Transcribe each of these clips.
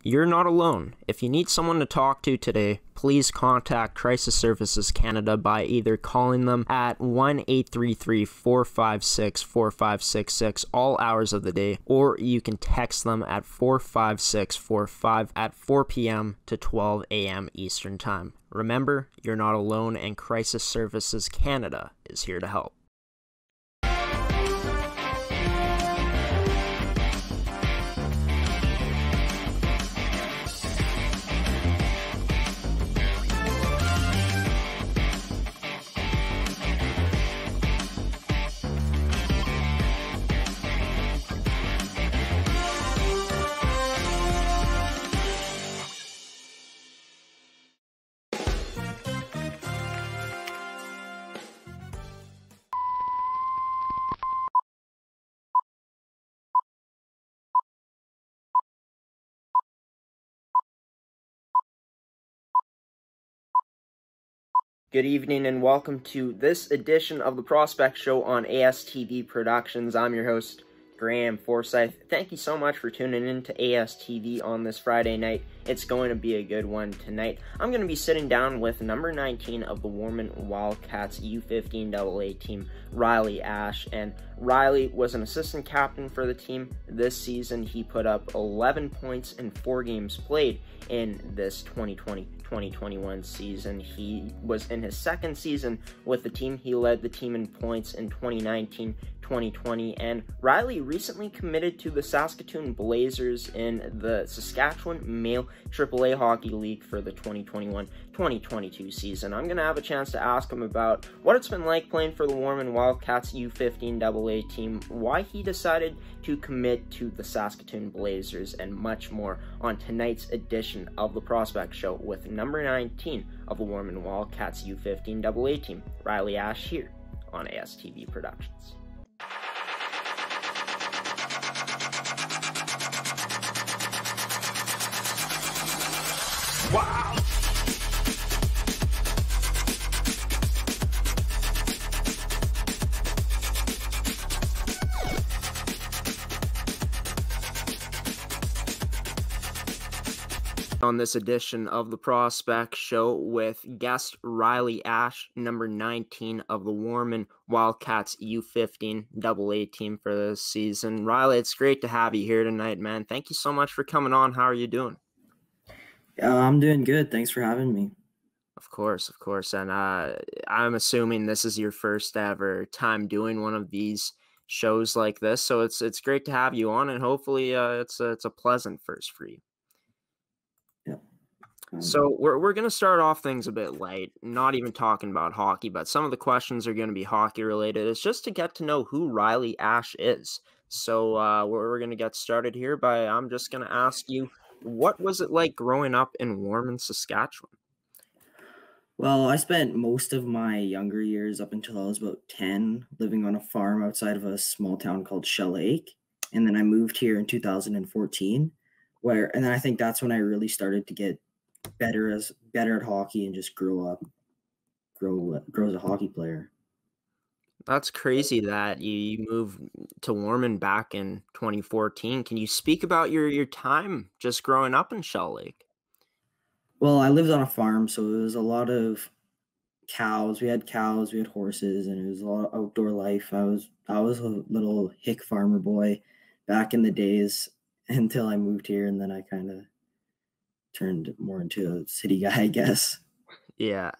You're not alone. If you need someone to talk to today, please contact Crisis Services Canada by either calling them at 1-833-456-4566 all hours of the day, or you can text them at 45645 at 4 p.m. to 12 a.m. Eastern Time. Remember, you're not alone, and Crisis Services Canada is here to help. Good evening and welcome to this edition of the Prospect Show on ASTV Productions. I'm your host, Graeme Forsyth. Thank you so much for tuning in to ASTV on this Friday night. It's going to be a good one tonight. I'm going to be sitting down with number 19 of the Warman Wildcats U15 AA team, Riley Ashe. And Riley was an assistant captain for the team this season. He put up 11 points in 4 games played in this 2020-2021 season. He was in his second season with the team. He led the team in points in 2019-2020, and Riley recently committed to the Saskatoon Blazers in the Saskatchewan Male AAA Hockey League for the 2021-2022 season. I'm going to have a chance to ask him about what it's been like playing for the Warman Wildcats U15 AA team, why he decided to commit to the Saskatoon Blazers, and much more on tonight's edition of the Prospect Show with number 19 of the Warman Wildcats U15 AA team, Riley Ashe, here on ASTV Productions. Wow! On this edition of the Prospect Show with guest Riley Ashe, number 19 of the Warman Wildcats U15 AA team for this season. Riley, it's great to have you here tonight, man. Thank you so much for coming on. How are you doing? I'm doing good. Thanks for having me. Of course. And I'm assuming this is your first ever time doing one of these shows like this, so it's great to have you on, and hopefully it's a pleasant first for you. Yeah. So we're going to start off things a bit light, not even talking about hockey, but some of the questions are going to be hockey related. It's just to get to know who Riley Ashe is. So we're going to get started here by, I'm just going to ask you, what was it like growing up in Warman, Saskatchewan? Well, I spent most of my younger years up until I was about 10 living on a farm outside of a small town called Shell Lake. And then I moved here in 2014, and then I think that's when I really started to get better at hockey and just grow as a hockey player. That's crazy that you moved to Warman back in 2014. Can you speak about your time just growing up in Shell Lake? Well, I lived on a farm, so it was a lot of cows. We had horses, and it was a lot of outdoor life. I was a little hick farmer boy back in the days until I moved here, and then I kind of turned more into a city guy, I guess. Yeah,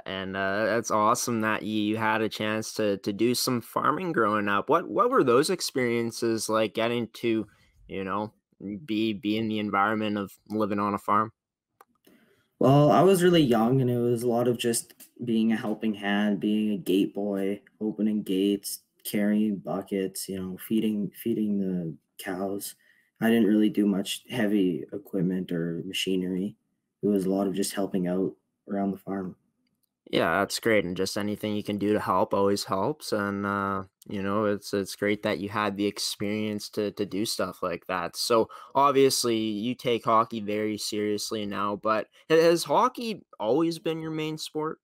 and that's awesome that you had a chance to do some farming growing up. What were those experiences like, getting to, be in the environment of living on a farm? Well, I was really young, and it was a lot of just being a helping hand, being a gate boy, opening gates, carrying buckets, feeding the cows. I didn't really do much heavy equipment or machinery. It was a lot of just helping out around the farm. Yeah, that's great, and just anything you can do to help always helps, and it's great that you had the experience to do stuff like that. So obviously you take hockey very seriously now, but has hockey always been your main sport?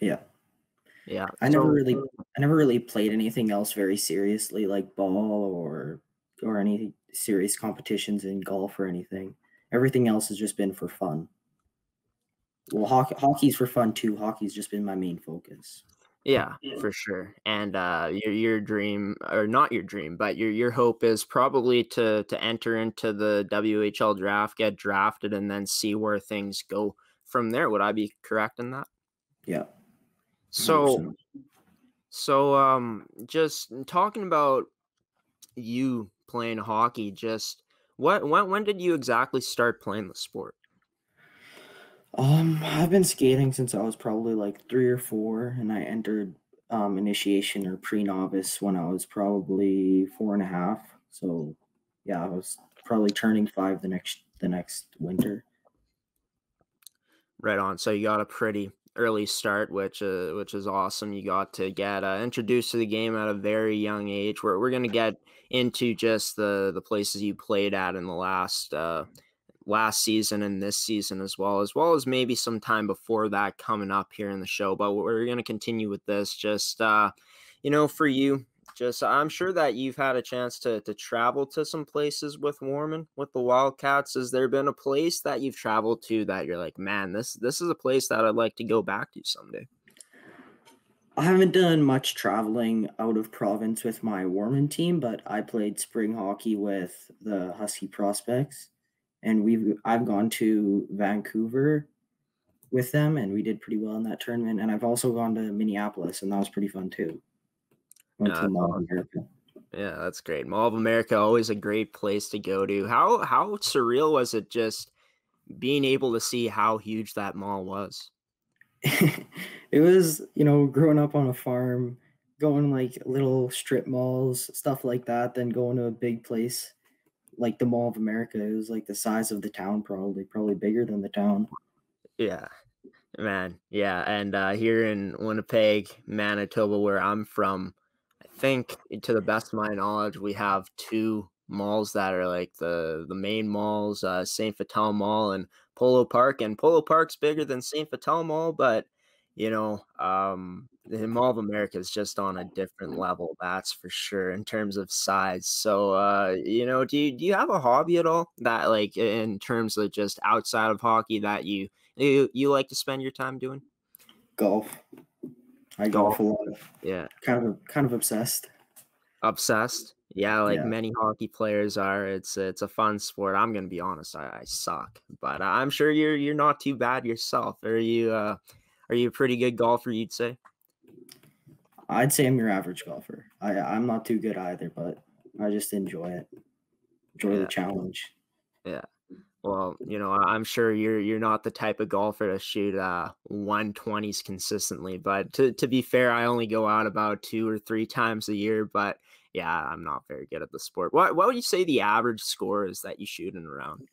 Yeah. Yeah. I never really played anything else very seriously, like ball or any serious competitions in golf or anything. everything else has just been for fun. Well, hockey's for fun too. Hockey's just been my main focus. Yeah, for sure. And your dream, or not your dream, but your hope is probably to enter into the WHL draft, get drafted, and then see where things go from there. Would I be correct in that? Yeah. So 100%. just talking about you playing hockey, just when did you exactly start playing the sport? I've been skating since I was probably like 3 or 4, and I entered initiation or pre-novice when I was probably 4.5. So yeah, I was probably turning 5 the next winter. Right on. So you got a pretty early start, which is awesome. You got to get introduced to the game at a very young age. We're gonna get into just the places you played at in the last season and this season as well as maybe some time before that coming up here in the show. But we're gonna continue with this. Just for you. Just, I'm sure that you've had a chance to travel to some places with Warman, with the Wildcats. Has there been a place that you've traveled to that you're like, man, this is a place that I'd like to go back to someday? I haven't done much traveling out of province with my Warman team, but I played spring hockey with the Husky Prospects, and I've gone to Vancouver with them, and we did pretty well in that tournament. And I've also gone to Minneapolis, and that was pretty fun too. Went to Yeah, the that's Mall of awesome. America. Yeah, that's great. Mall of America, always a great place to go to. How surreal was it just being able to see how huge that mall was? It was, growing up on a farm, going like little strip malls, stuff like that, then going to a big place like the Mall of America. It was like the size of the town, probably bigger than the town. Yeah. Man, yeah, and here in Winnipeg, Manitoba, where I'm from, I think, to the best of my knowledge, we have two malls that are like the main malls, St. Vital Mall and Polo Park. And Polo Park's bigger than St. Vital Mall, but the Mall of America is just on a different level, that's for sure, in terms of size. So, do you have a hobby at all that, like, in terms of just outside of hockey, that you like to spend your time doing? Golf. I golf Golf. a lot. Yeah. Kind of obsessed. Obsessed. Yeah, like Yeah. many hockey players are. It's a fun sport. I'm gonna be honest, I suck, but I'm sure you're not too bad yourself. Are you a pretty good golfer, you'd say? I'd say I'm your average golfer. I'm not too good either, but I just enjoy it. Enjoy the Yeah, challenge. yeah. Well, I'm sure you're not the type of golfer to shoot 120s consistently. But to be fair, I only go out about 2 or 3 times a year. But yeah, I'm not very good at the sport. What would you say the average score is that you shoot in a round?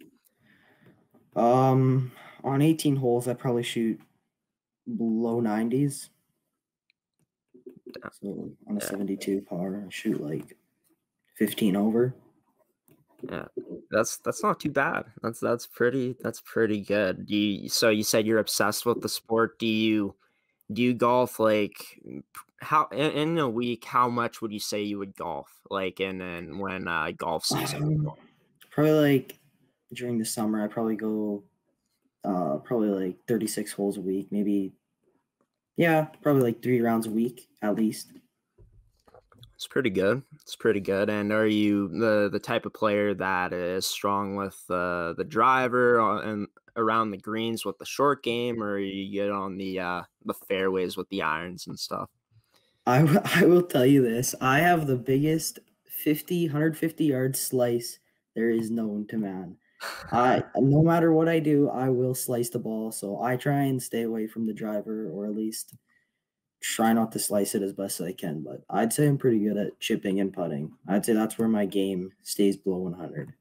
Um, on 18 holes, I probably shoot low 90s. So on a Yeah, 72 par, I shoot like 15 over. yeah. That's not too bad. That's pretty good. So you said you're obsessed with the sport. Do you golf like how in a week? How much would you say you would golf? Like in when golf season? Probably like during the summer, I probably go probably like 36 holes a week, maybe. Yeah, probably like 3 rounds a week at least. It's pretty good. It's pretty good. And are you the type of player that is strong with the driver and around the greens with the short game, or you get on the fairways with the irons and stuff? I will tell you this. I have the biggest 150 yard slice there is known to man. No matter what I do, I will slice the ball. So I try and stay away from the driver, or at least try not to slice it as best as I can. But I'd say I'm pretty good at chipping and putting. I'd say that's where my game stays below 100.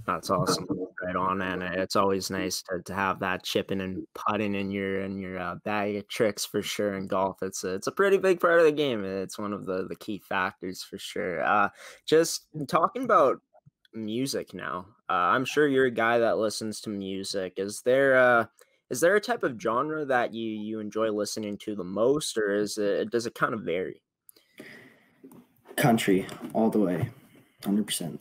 That's awesome. Right on, and it's always nice to have that chipping and putting in your bag of tricks for sure in golf. It's a pretty big part of the game. It's one of the key factors for sure. Just talking about music now. I'm sure you're a guy that listens to music. Is there a type of genre that you enjoy listening to the most, or does it kind of vary? Country all the way, 100%.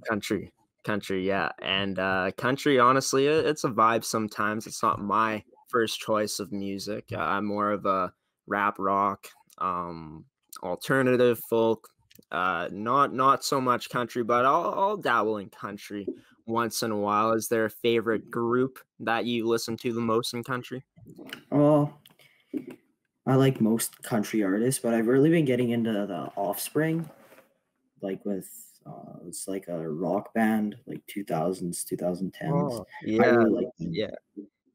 Country. Country, yeah. And country, honestly, it's a vibe sometimes. It's not my first choice of music. I'm more of a rap rock, um, alternative folk, not so much country, but I'll dabble in country once in a while. Is there a favorite group that you listen to the most in country? Oh, I like most country artists, but I've really been getting into the Offspring, like with it's like a rock band, like 2000s, 2010s. Oh, I yeah, really like them. yeah.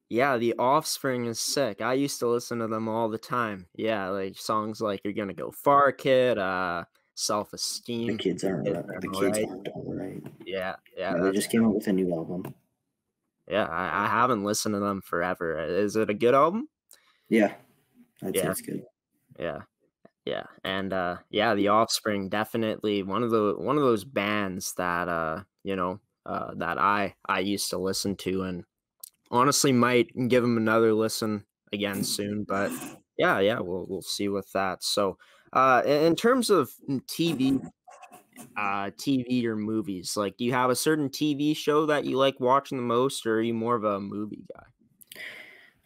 Yeah, The Offspring is sick. I used to listen to them all the time. Yeah, like songs like "You're Gonna Go Far, Kid," The "Self-Esteem." kids aren't Kids right. The Aren't kids Alright. aren't all right. Yeah, yeah, Yeah, they that's just came out with a new album. yeah. I haven't listened to them forever. Is it a good album? Yeah, I'd say Yeah, it's good. yeah, yeah. And yeah, The Offspring definitely one of those bands that that I used to listen to, and honestly might give them another listen again soon. But yeah, we'll see with that. So, in terms of TV or movies, like, do you have a certain TV show that you like watching the most, or are you more of a movie guy?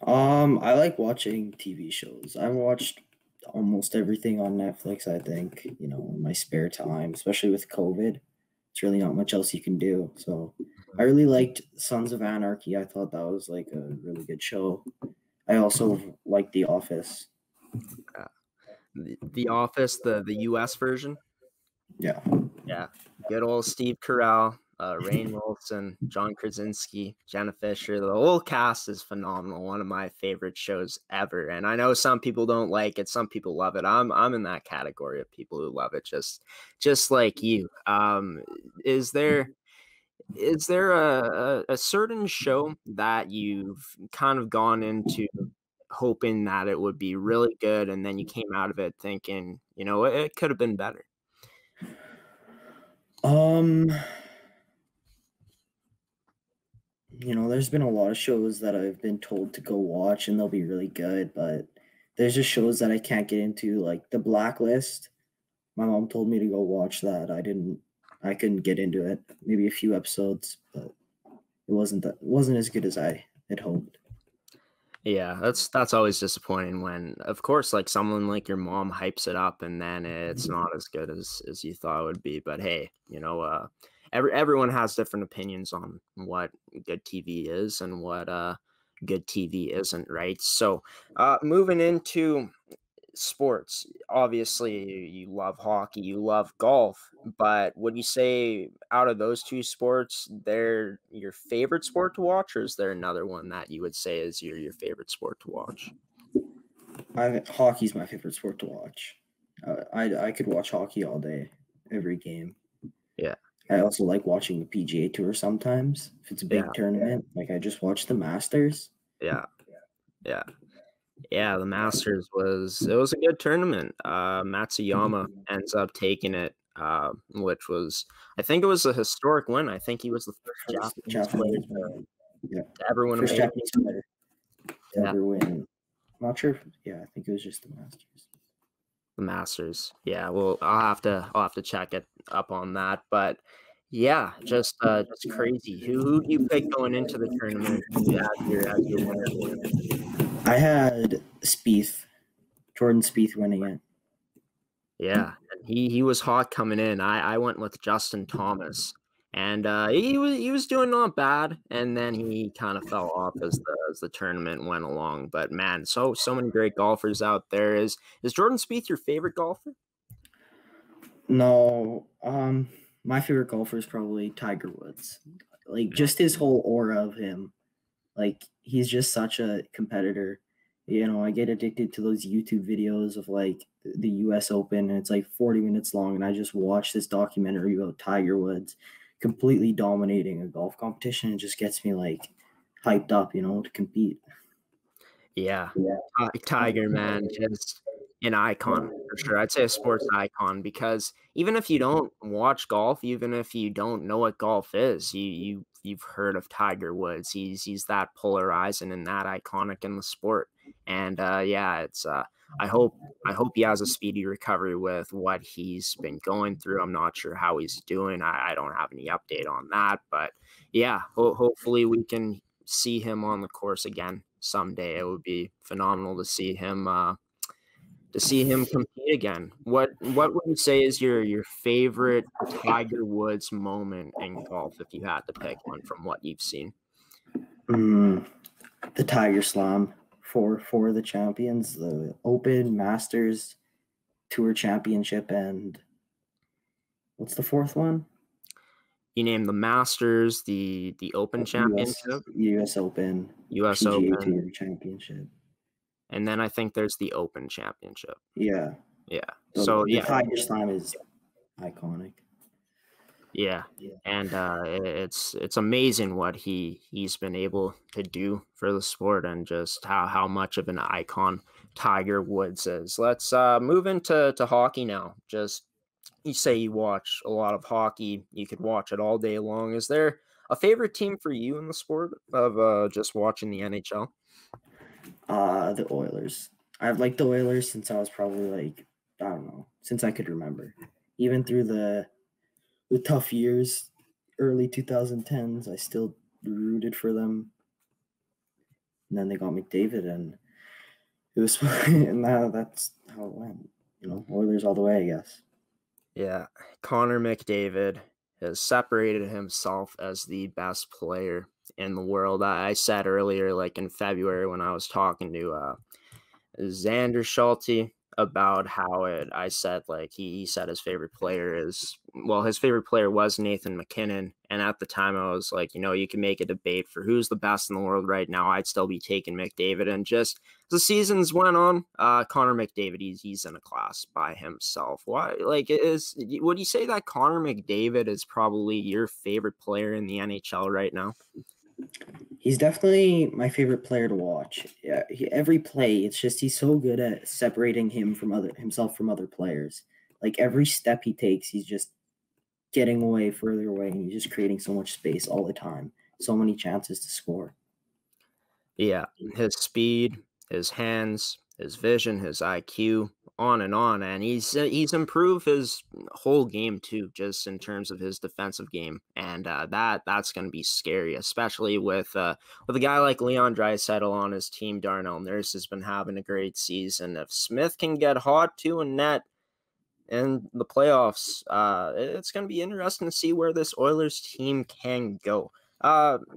I like watching TV shows. I watched almost everything on Netflix, I think, in my spare time, especially with COVID. It's really not much else you can do. So I really liked Sons of Anarchy. I thought that was like a really good show. I also like The Office. Uh, the Office, the US version. Yeah. Yeah, good old Steve Carell, Rainn Wilson, John Krasinski, Jenna Fisher. The whole cast is phenomenal. One of my favorite shows ever. And I know some people don't like it, some people love it. I'm in that category of people who love it, just like you. Is there a certain show that you've kind of gone into hoping that it would be really good, and then you came out of it thinking, it could have been better? Um, there's been a lot of shows that I've been told to go watch and they'll be really good, but there's just shows that I can't get into, like The Blacklist. My mom told me to go watch that. I couldn't get into it. Maybe a few episodes, but it wasn't as good as I had hoped. Yeah, that's always disappointing when, of course, like someone like your mom hypes it up and then it's not as good as you thought it would be. But hey, everyone has different opinions on what good TV is and what good TV isn't, right? So, moving into sports, obviously you love hockey, you love golf, but would you say out of those two sports, they're your favorite sport to watch, or is there another one that you would say is your favorite sport to watch? Hockey's my favorite sport to watch. I could watch hockey all day, every game. Yeah, I also like watching the PGA Tour sometimes. If it's a yeah, big tournament, like I just watch the Masters. yeah, yeah. Yeah, the Masters was a good tournament. Matsuyama ends up taking it, which was, I think it was a historic win. I think he was the first First Japanese player Japanese player. Yeah. to ever win a First major. Japanese player to Yeah, ever win. I'm not sure. I think it was just the Masters. the Masters. Yeah, well, I'll have to check it up on that. But yeah, just crazy. Who do you pick going into the tournament as your winner? I had Jordan Spieth winning it. Yeah, and he was hot coming in. I went with Justin Thomas, and he was doing not bad, and then he kind of fell off as the tournament went along. But man, so many great golfers out there. Is Jordan Spieth your favorite golfer? No, my favorite golfer is probably Tiger Woods. Like just his whole aura of him. Like he's just such a competitor. I get addicted to those YouTube videos of like the US Open, and it's like 40 minutes long, and I just watch this documentary about Tiger Woods completely dominating a golf competition. It just gets me like hyped up, to compete. Yeah, Yeah. Tiger, man, just an icon for sure. I'd say a sports icon because even if you don't watch golf, even if you don't know what golf is, you've heard of Tiger Woods. He's that polarizing and that iconic in the sport. And yeah, it's I hope he has a speedy recovery with what he's been going through. I'm not sure how he's doing. I don't have any update on that, but yeah, hopefully we can see him on the course again someday. It would be phenomenal to see him compete again. What would you say is your favorite Tiger Woods moment in golf if you had to pick one from what you've seen? The Tiger Slam for the champions, the Open, Masters, Tour Championship, and what's the fourth one? You name the Masters, the Open Championship, U.S. Open, U.S. PGA Open Tour Championship, and then I think there's the Open Championship. Yeah. So the Tiger Slam is iconic. Yeah. And it's amazing what he's been able to do for the sport, and just how much of an icon Tiger Woods is. Let's move into hockey now. Just, you say you watch a lot of hockey. You could watch it all day long. Is there a favorite team for you in the sport of just watching the NHL? The Oilers. I've liked the Oilers since I was probably since I could remember. Even through the tough years, early 2010s, I still rooted for them. And then they got McDavid, and it was and that's how it went. Oilers all the way, I guess. Yeah, Connor McDavid has separated himself as the best player in the world. I said earlier, like in February when I was talking to Xander Schulte about how I said, like, he said his favorite player was Nathan McKinnon. And at the time I was like, you can make a debate for who's the best in the world right now. I'd still be taking McDavid. And just as the seasons went on, Connor McDavid, he's in a class by himself. Why? Would you say that Connor McDavid is probably your favorite player in the NHL right now? He's definitely my favorite player to watch. Yeah, every play, it's just he's so good at separating himself from other players. Like every step he takes, he's just getting further away, and he's just creating so much space all the time. So many chances to score. Yeah, his speed, his hands, his vision, his IQ, on, and he's improved his whole game too, just in terms of his defensive game, and that's going to be scary, especially with a guy like Leon Dreissital on his team. Darnell Nurse has been having a great season. If Smith can get hot too in net in the playoffs, it's going to be interesting to see where this Oilers team can go.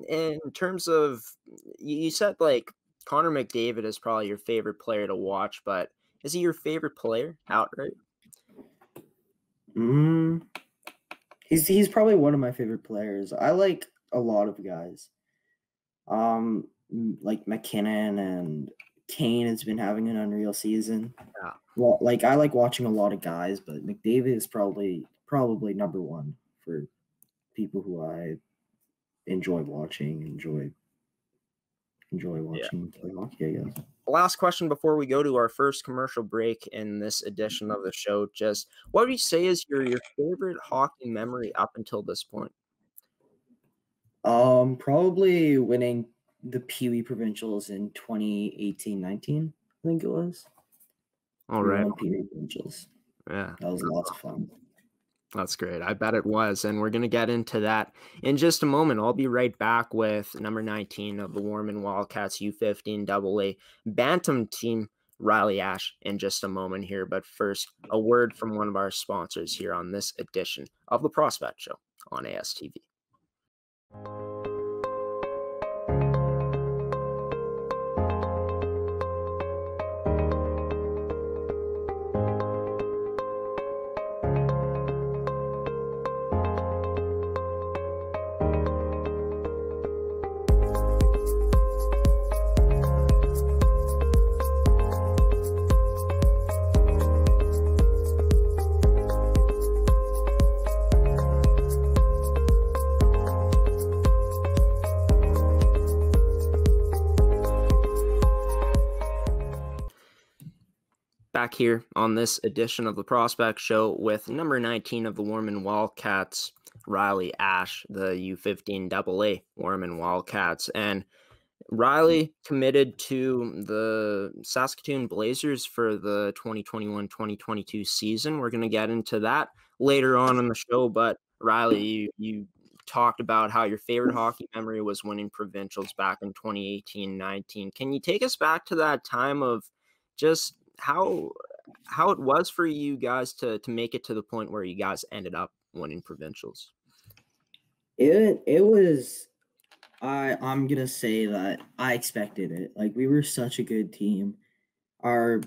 In terms of, you said like Connor McDavid is probably your favorite player to watch, but is he your favorite player outright? He's probably one of my favorite players. I like a lot of guys. Like McKinnon and Kane has been having an unreal season. Yeah. Well, I like watching a lot of guys, but McDavid is probably number one for people who I enjoy watching. Enjoy watching play hockey, I guess. Last question before we go to our first commercial break in this edition of the show. Just what would you say is your favorite hockey memory up until this point? Probably winning the Pee Wee Provincials in 2018-19, I think it was. All right. Pee Wee Provincials. Yeah. That was lots of fun. That's great. I bet it was. And we're going to get into that in just a moment. I'll be right back with number 19 of the Warman Wildcats U15 AA Bantam team, Riley Ashe, in just a moment here. But first, a word from one of our sponsors here on this edition of the Prospect Show on ASTV. Back here on this edition of the Prospect Show with number 19 of the Warman Wildcats, Riley Ashe, the U15 AA Warman Wildcats. And Riley committed to the Saskatoon Blazers for the 2021-2022 season. We're going to get into that later on in the show, but Riley, you talked about how your favorite hockey memory was winning provincials back in 2018-19. Can you take us back to that time of just how it was for you guys to make it to the point where you guys ended up winning provincials? It was I'm gonna say that I expected it. Like, we were such a good team. Our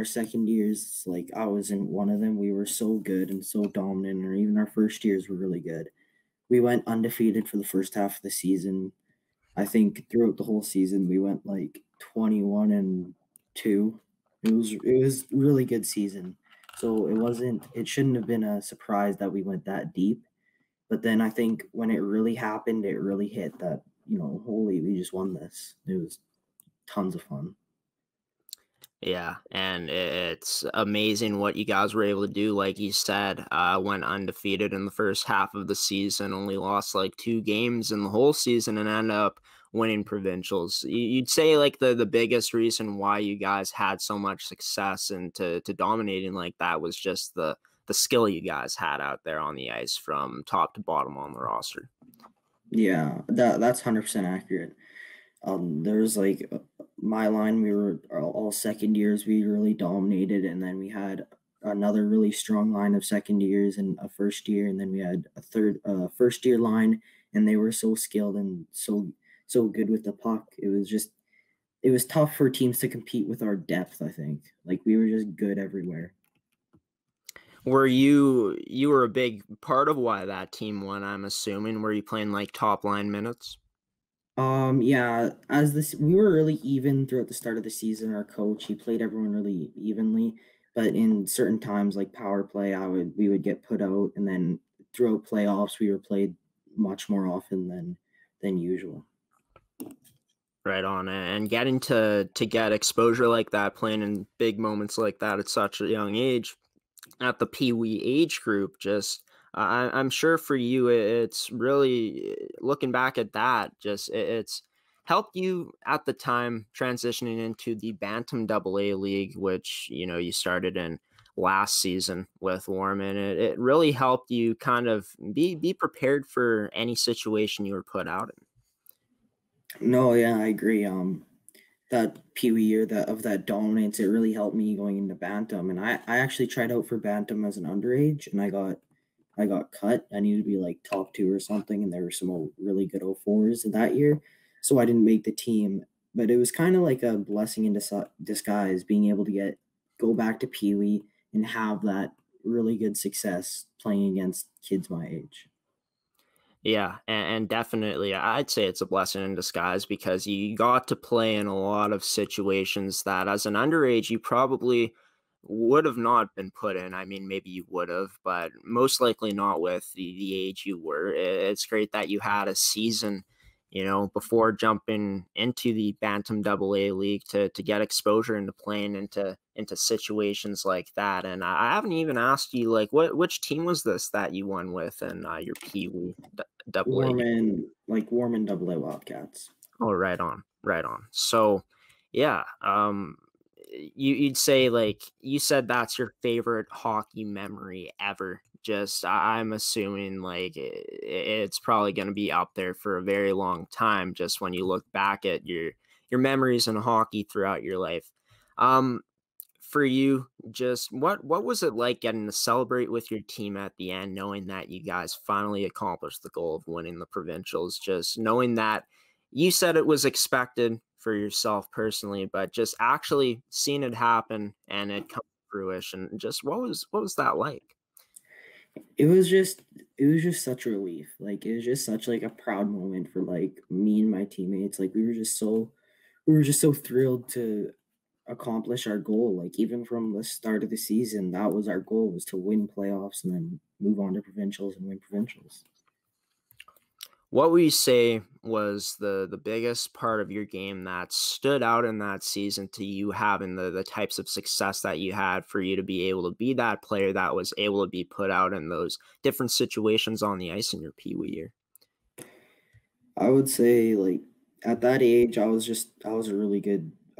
second years, like, I wasn't one of them. We were so good and so dominant, or even our first years were really good. We went undefeated for the first half of the season. I think throughout the whole season we went like 21-2. It was really good season. So it shouldn't have been a surprise that we went that deep. But then I think when it really happened, it really hit that, holy, we just won this. It was tons of fun. Yeah, and it's amazing what you guys were able to do. Like you said, went undefeated in the first half of the season, only lost like 2 games in the whole season, and ended up winning provincials. You'd say like the biggest reason why you guys had so much success and to dominating like that was just the skill you guys had out there on the ice from top to bottom on the roster. Yeah, that's 100% accurate. There's like my line, we were all second years, we really dominated, and then we had another really strong line of second years and a first year, and then we had a third first year line, and they were so skilled and so good with the puck. It was tough for teams to compete with our depth, I think. Like, we were just good everywhere. Were you were a big part of why that team won, I'm assuming? Were you playing like top line minutes? Yeah, we were really even throughout the start of the season. Our coach, he played everyone really evenly, but in certain times like power play, we would get put out, and then throughout playoffs we were played much more often than usual. Right on. And getting to get exposure like that, playing in big moments like that at such a young age, at the Pee Wee age group, just I'm sure for you it's really, looking back at that, just it's helped you at the time transitioning into the Bantam AA league, which you started in last season with Warman. It really helped you kind of be prepared for any situation you were put out in. No, yeah, I agree. That Pee Wee year of that dominance, it really helped me going into Bantam. And I actually tried out for Bantam as an underage, and I got cut. I needed to be like top 2 or something, and there were some really good 04s that year, so I didn't make the team. But it was kind of like a blessing in disguise, being able to go back to Pee Wee and have that really good success playing against kids my age. Yeah, and definitely, I'd say it's a blessing in disguise, because you got to play in a lot of situations that as an underage you probably would have not been put in. I mean, maybe you would have, but most likely not with the age you were. It's great that you had a season, before jumping into the Bantam AA league to get exposure into playing into situations like that. And I haven't even asked you, like, which team was this that you won with in your Pee Wee AA? Warman AA Wildcats. Oh, right on, right on. So, yeah, you'd say, like you said, that's your favorite hockey memory ever. Just I'm assuming like it's probably going to be up there for a very long time, just when you look back at your memories in hockey throughout your life. For you, just what was it like getting to celebrate with your team at the end, knowing that you guys finally accomplished the goal of winning the provincials? Just knowing that you said it was expected for yourself personally, but just actually seeing it happen and it come to fruition. Just what was that like? It was just such a relief. Like, it was just such like a proud moment for like me and my teammates. Like, we were just so thrilled to accomplish our goal. Like, even from the start of the season, that was our goal, was to win playoffs and then move on to provincials and win provincials. What would you say was the biggest part of your game that stood out in that season to you, having the types of success that you had, for you to be able to be that player that was able to be put out in those different situations on the ice in your Pee Wee year? I would say, like, At that age, I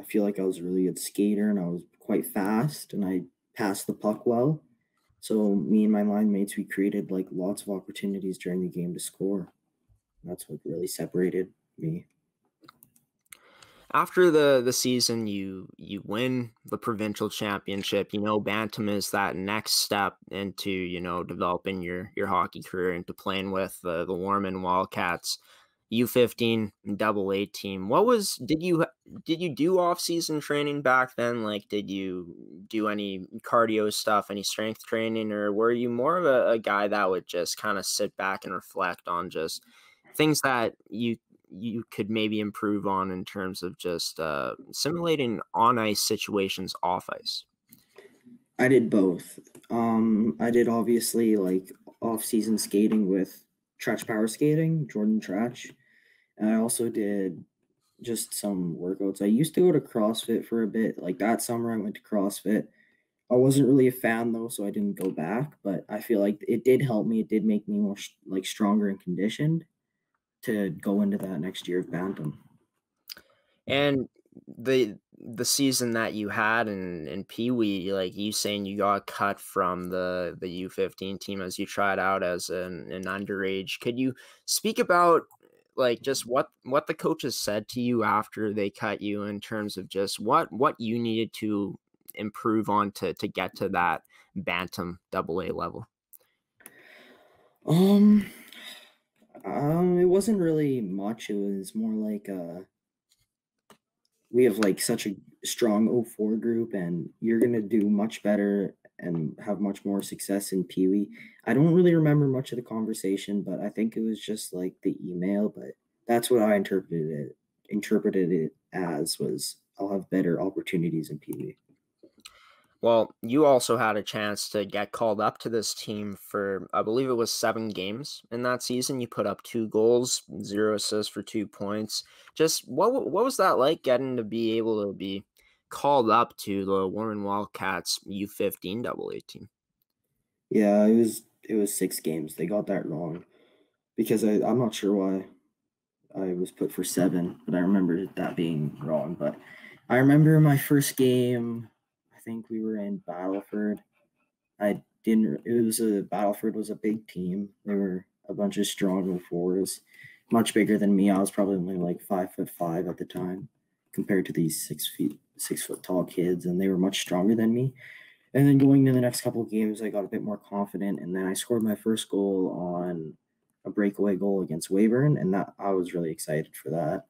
feel like I was a really good skater and I was quite fast and I passed the puck well. So me and my line mates, we created like lots of opportunities during the game to score. That's what really separated me. After the season, you win the provincial championship. Bantam is that next step into developing your hockey career, into playing with the Warman Wildcats U15 AA team. Did you do off season training back then? Like, did you do any cardio stuff, any strength training, or were you more of a guy that would just kind of sit back and reflect on just things that you could maybe improve on in terms of just simulating on ice situations off ice? I did both. I did obviously like off-season skating with Tretch Power Skating, Jordan Tretch, and I also did just some workouts. I used to go to CrossFit for a bit. Like that summer, I went to CrossFit. I wasn't really a fan though, so I didn't go back. But I feel like it did help me. It did make me more like stronger and conditioned to go into that next year of Bantam. And the season that you had in Pee Wee, like you saying you got cut from the U15 team as you tried out as an underage. Could you speak about like just what the coaches said to you after they cut you in terms of just what you needed to improve on to get to that Bantam AA level? It wasn't really much. It was more like we have like such a strong 04 group and you're going to do much better and have much more success in Pee Wee. I don't really remember much of the conversation, but I think it was just like the email, but that's what I interpreted it as was I'll have better opportunities in Pee Wee. Well, you also had a chance to get called up to this team for, I believe it was 7 games in that season. You put up 2 goals, 0 assists for 2 points. Just what was that like, getting to be able to be called up to the Warman Wildcats U15 AA team? Yeah, it was 6 games. They got that wrong because I'm not sure why I was put for 7, but I remember that being wrong. But I remember my first game, I think we were in Battleford. Battleford was a big team. They were a bunch of strong forwards, much bigger than me. I was probably only like 5'5" at the time compared to these 6 foot tall kids, and they were much stronger than me. And then going into the next couple of games, I got a bit more confident, and then I scored my first goal on a breakaway goal against Weyburn, and that I was really excited for that.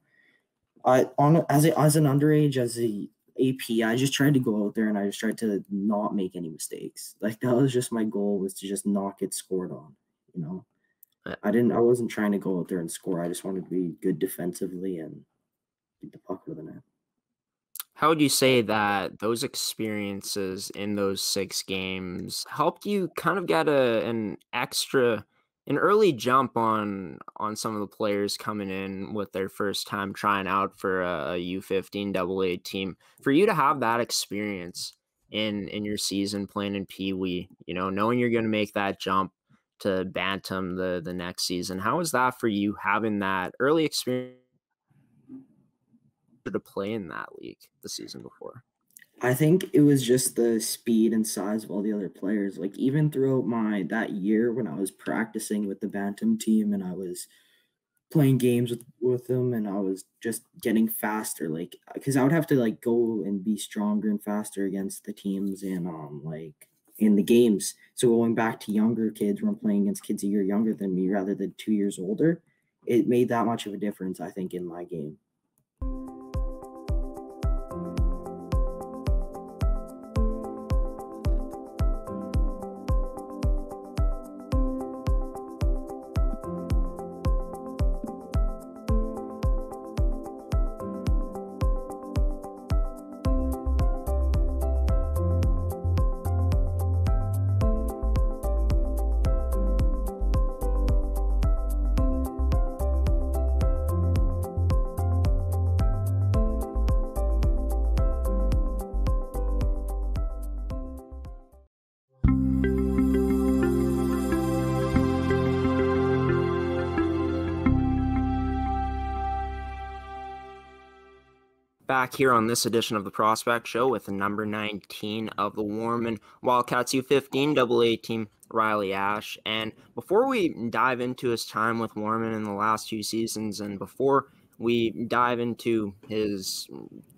As an underage, as a AP, I just tried to go out there and I just tried to not make any mistakes. Like that was just my goal, was to just not get scored on. I wasn't trying to go out there and score. I just wanted to be good defensively and get the puck over the net. How would you say that those experiences in those 6 games helped you kind of get an early jump on some of the players coming in with their first time trying out for a U15 AA team? For you to have that experience in your season playing in Pee Wee, knowing you're going to make that jump to Bantam the next season, how was that for you, having that early experience to play in that league the season before? I think it was just the speed and size of all the other players. Like even throughout that year when I was practicing with the Bantam team and I was playing games with them and I was just getting faster, like because I would have to like go and be stronger and faster against the teams and like in the games. So going back to younger kids, when I'm playing against kids a year younger than me rather than 2 years older, it made that much of a difference, I think, in my game. Back here on this edition of the Prospect Show with the number 19 of the Warman Wildcats U15 AA team, Riley Ashe. And before we dive into his time with Warman in the last few seasons, and before we dive into his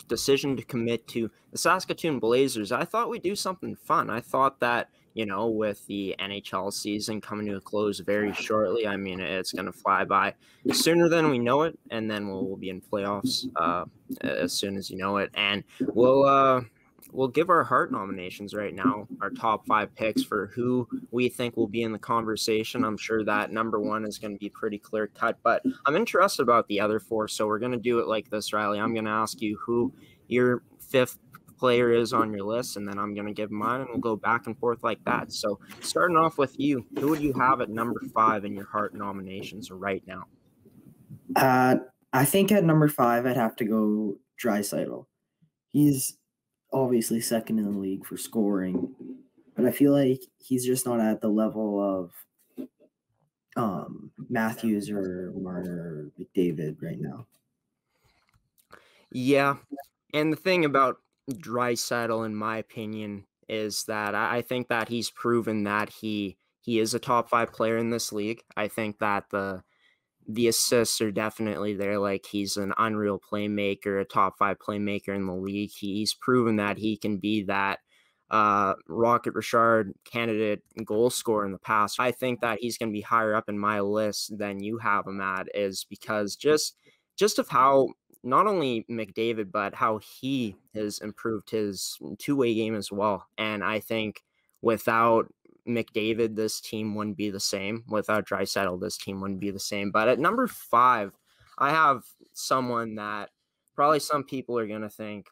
decision to commit to the Saskatoon Blazers, I thought we'd do something fun. I thought that, with the NHL season coming to a close very shortly, I mean, it's going to fly by sooner than we know it, and then we'll be in playoffs as soon as you know it. And we'll give our heart nominations right now, our top 5 picks for who we think will be in the conversation. I'm sure that number 1 is going to be pretty clear cut, but I'm interested about the other 4. So we're going to do it like this, Riley. I'm going to ask you who your 5th player is on your list, and then I'm going to give mine, and we'll go back and forth like that. So starting off with you, who would you have at number 5 in your heart nominations right now? I think at number 5, I'd have to go Dreissital. He's obviously second in the league for scoring, but I feel like he's just not at the level of Matthews or Marner or McDavid right now. Yeah, and the thing about Dreissital, in my opinion, is that I think that he's proven that he is a top 5 player in this league. I think that the assists are definitely there. Like, he's an unreal playmaker, a top 5 playmaker in the league. He's proven that he can be that Rocket Richard candidate goal scorer in the past. I think that he's going to be higher up in my list than you have him at, is because just of how not only McDavid, but how he has improved his two-way game as well. And I think without McDavid, this team wouldn't be the same. Without Dreissital, this team wouldn't be the same. But at number 5, I have someone that probably some people are going to think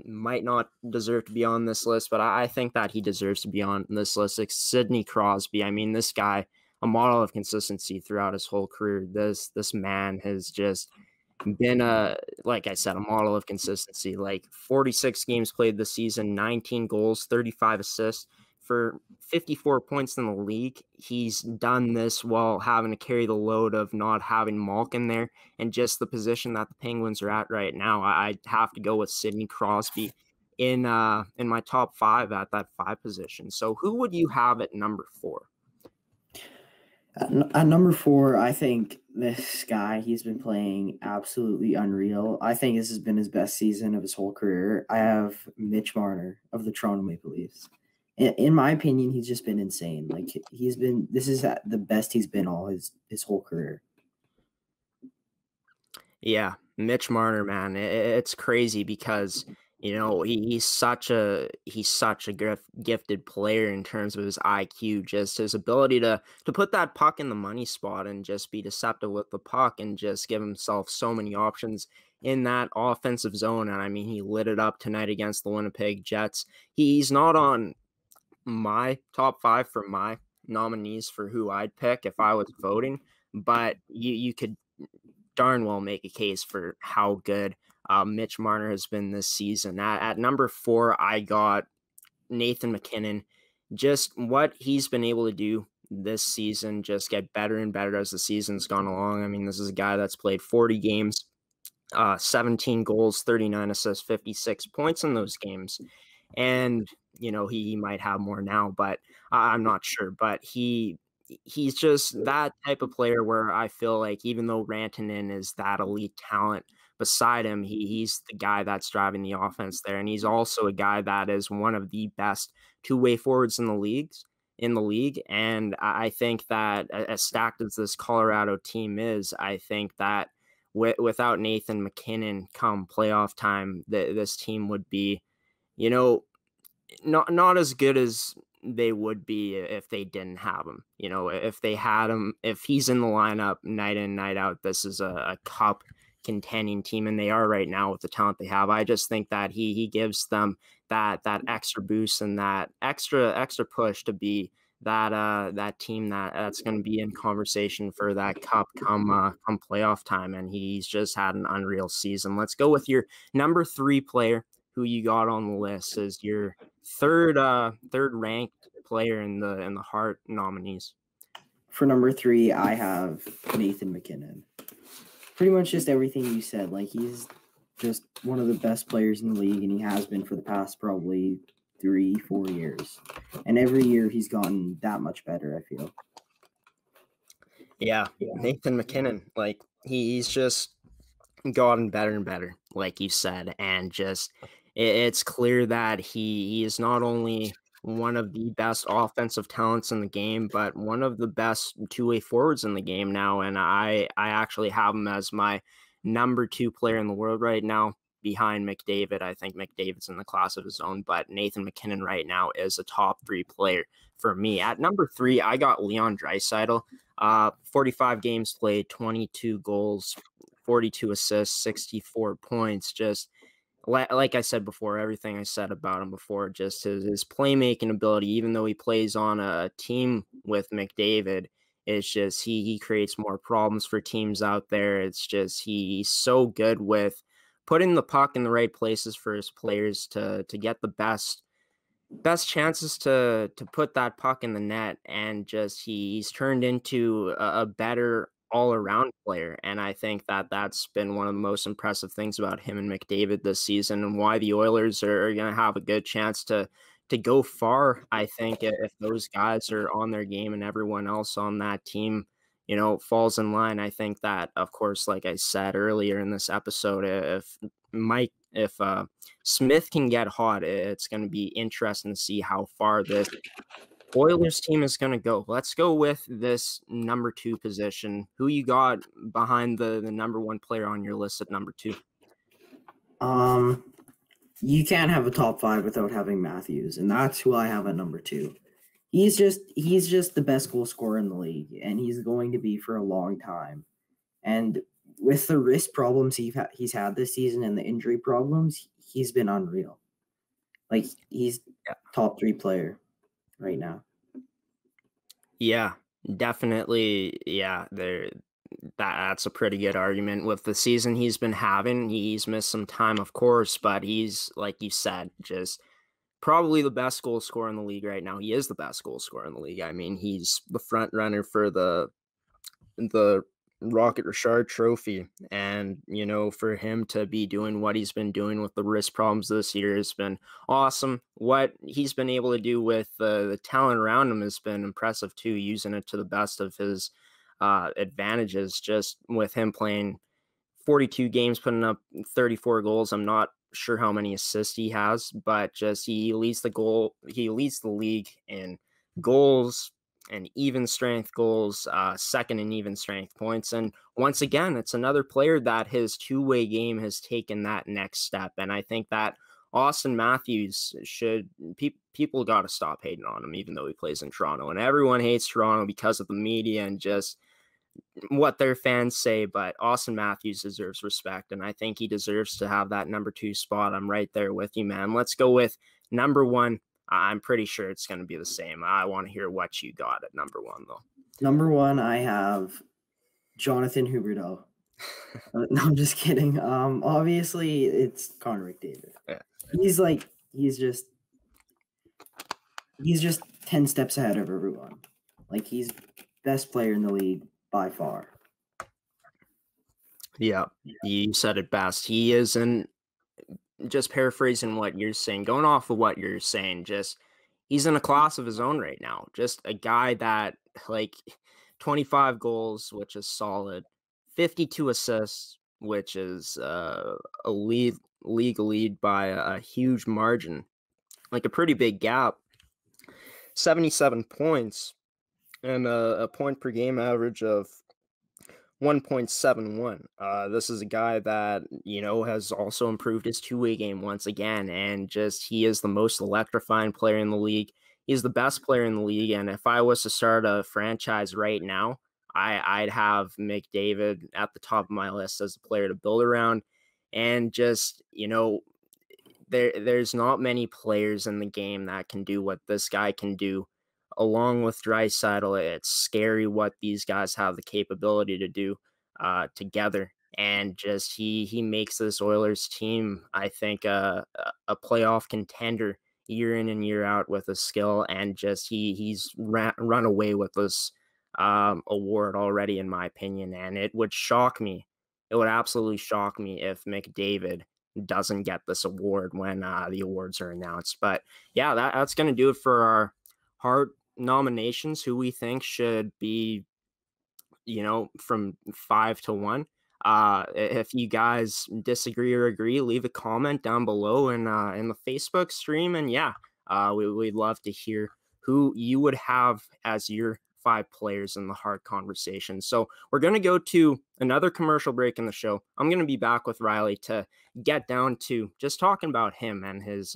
might not deserve to be on this list, but I think that he deserves to be on this list. It's Sidney Crosby. I mean, this guy, a model of consistency throughout his whole career. This man has just been like I said, a model of consistency. Like 46 games played this season, 19 goals, 35 assists for 54 points in the league. He's done this while having to carry the load of not having Malkin there, and just the position that the Penguins are at right now. I have to go with Sidney Crosby in my top 5 at that 5 position. So who would you have at number 4? At number 4, I think this guy, he's been playing absolutely unreal. I think this has been his best season of his whole career. I have Mitch Marner of the Toronto Maple Leafs. In my opinion, he's just been insane. Like, this is the best he's been all his whole career. Yeah, Mitch Marner, man, it's crazy because he's such a gifted player in terms of his IQ, just his ability to put that puck in the money spot and just be deceptive with the puck and just give himself so many options in that offensive zone. And I mean, he lit it up tonight against the Winnipeg Jets. He's not on my top 5 for my nominees for who I'd pick if I was voting, but you could darn well make a case for how good Mitch Marner has been this season. At number 4, I got Nathan McKinnon. Just what he's been able to do this season, just get better and better as the season's gone along. I mean, this is a guy that's played 40 games, 17 goals, 39 assists, 56 points in those games. And, he might have more now, but I'm not sure. But he's just that type of player where I feel like even though Rantanen is that elite talent, beside him, he's the guy that's driving the offense there. And he's also a guy that is one of the best two-way forwards in the league. And I think that as stacked as this Colorado team is, I think that without Nathan McKinnon come playoff time, this team would be, not as good as they would be if they didn't have him. If they had him, if he's in the lineup night in, night out, this is a cup contending team, and they are right now with the talent they have. I just think that he gives them that extra boost and that extra push to be that team that's going to be in conversation for that cup come playoff time. And he's just had an unreal season. Let's go with your number 3 player who you got on the list as your third ranked player in the Hart nominees. For number 3, I have Nathan McKinnon. Pretty much just everything you said. Like, he's just one of the best players in the league, and he has been for the past probably 3-4 years. And every year he's gotten that much better, I feel. Yeah, Nathan McKinnon, like he's just gotten better and better, like you said, and just it's clear that he is not only one of the best offensive talents in the game, but one of the best two-way forwards in the game now. And I actually have him as my number 2 player in the world right now, behind McDavid. I think McDavid's in the class of his own, but Nathan McKinnon right now is a top 3 player for me. At number 3, I got Leon Dreissital. 45 games played, 22 goals, 42 assists, 64 points. Just like I said before, everything I said about him before, just his playmaking ability, even though he plays on a team with McDavid, it's just he creates more problems for teams out there. It's just he's so good with putting the puck in the right places for his players to get the best chances to put that puck in the net, and just he's turned into a better all-around player. And I think that that's been one of the most impressive things about him and McDavid this season, and why the Oilers are going to have a good chance to go far. I think if those guys are on their game and everyone else on that team, falls in line. I think that, of course, like I said earlier in this episode, if Smith can get hot, it's going to be interesting to see how far this Oilers team is going to go. Let's go with this number 2 position. Who you got behind the number 1 player on your list at number 2? You can't have a top 5 without having Matthews, and that's who I have at number 2. He's just the best goal scorer in the league, and he's going to be for a long time. And with the wrist problems he's had this season and the injury problems, he's been unreal. Like, he's top 3 player right now. Yeah, definitely. Yeah, that's a pretty good argument. With the season he's been having, he's missed some time, of course, but he's, like you said, just probably the best goal scorer in the league right now. He is the best goal scorer in the league. I mean, he's the front runner for the Rocket Richard Trophy, and for him to be doing what he's been doing with the wrist problems this year has been awesome. What he's been able to do with the talent around him has been impressive too, using it to the best of his advantages. Just with him playing 42 games, putting up 34 goals. I'm not sure how many assists he has, but just he leads the league in goals and even strength goals, second in even strength points. And once again, it's another player that his two-way game has taken that next step. And I think that Austin Matthews people got to stop hating on him, even though he plays in Toronto. And everyone hates Toronto because of the media and just what their fans say. But Austin Matthews deserves respect, and I think he deserves to have that number 2 spot. I'm right there with you, man. Let's go with number 1. I'm pretty sure it's going to be the same. I want to hear what you got at number 1, though. Number 1, I have Jonathan Huberdeau. No, I'm just kidding. Obviously, it's Connor McDavid. Yeah. He's just 10 steps ahead of everyone. Like, he's best player in the league by far. Yeah, you said it best. He isn't, just paraphrasing what you're saying, going off of what you're saying, just he's in a class of his own right now. Just a guy that, like, 25 goals, which is solid, 52 assists, which is a league lead by a huge margin, like a pretty big gap, 77 points, and a point per game average of 1.71. This is a guy that, has also improved his two-way game once again, and just he is the most electrifying player in the league. He's the best player in the league, and if I was to start a franchise right now, I'd have McDavid at the top of my list as a player to build around. And just, there's not many players in the game that can do what this guy can do. Along with Dreissital, it's scary what these guys have the capability to do together. And just he makes this Oilers team, I think, a playoff contender year in and year out with his skill. And just he's run away with this award already, in my opinion. And it would shock me it would absolutely shock me if McDavid doesn't get this award when the awards are announced. But yeah, that's going to do it for our Hart nominations, who we think should be, from 5 to 1. If you guys disagree or agree, leave a comment down below in the Facebook stream. And yeah, we'd love to hear who you would have as your 5 players in the Hart conversation. So we're going to go to another commercial break in the show. I'm going to be back with Riley to get down to just talking about him and his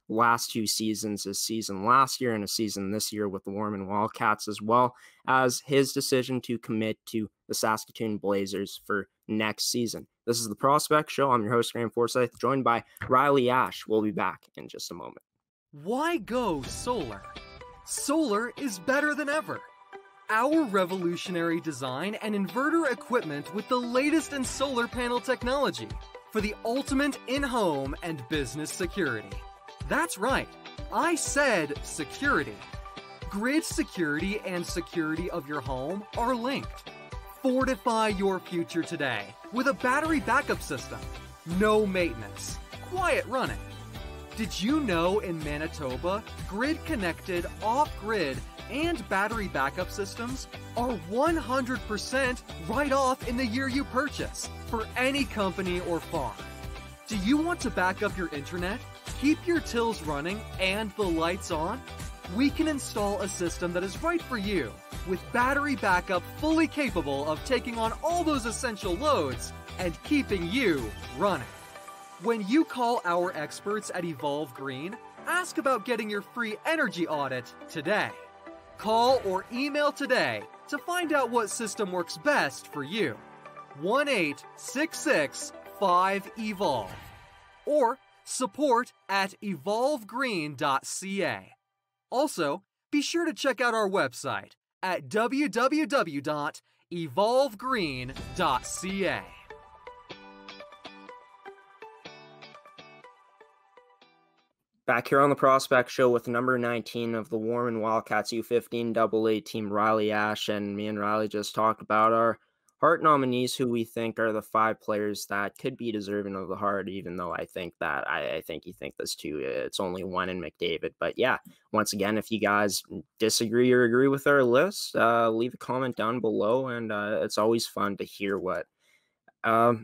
last 2 seasons, his season last year and a season this year with the Warman Wildcats, as well as his decision to commit to the Saskatoon Blazers for next season. This is the Prospect Show. I'm your host, Graeme Forsyth, joined by Riley Ashe. We'll be back in just a moment. Why go solar? Solar is better than ever. Our revolutionary design and inverter equipment with the latest in solar panel technology for the ultimate in-home and business security. That's right, I said security. Grid security and security of your home are linked. Fortify your future today with a battery backup system. No maintenance, quiet running. Did you know in Manitoba, grid-connected, off-grid, and battery backup systems are 100% right off in the year you purchase for any company or farm? Do you want to back up your internet, keep your tills running, and the lights on? We can install a system that is right for you, with battery backup fully capable of taking on all those essential loads and keeping you running. When you call our experts at Evolve Green, ask about getting your free energy audit today. Call or email today to find out what system works best for you. 1-866-5EVOLVE or support@evolvegreen.ca. Also, be sure to check out our website at www.evolvegreen.ca. Back here on the Prospect Show with number 19 of the Warman Wildcats U15 AA team, Riley Ashe, and me and Riley just talked about our Hart nominees, who we think are the 5 players that could be deserving of the Hart, even though I think you think this too. It's only one in McDavid. But yeah, once again, if you guys disagree or agree with our list, leave a comment down below, and it's always fun to hear what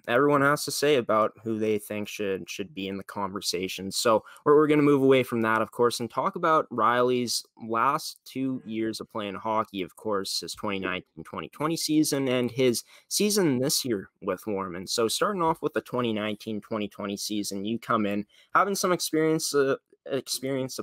everyone has to say about who they think should be in the conversation. So we're going to move away from that, of course, and talk about Riley's last 2 years of playing hockey, of course, his 2019-2020 season and his season this year with Warman. So starting off with the 2019-2020 season, you come in having some experience of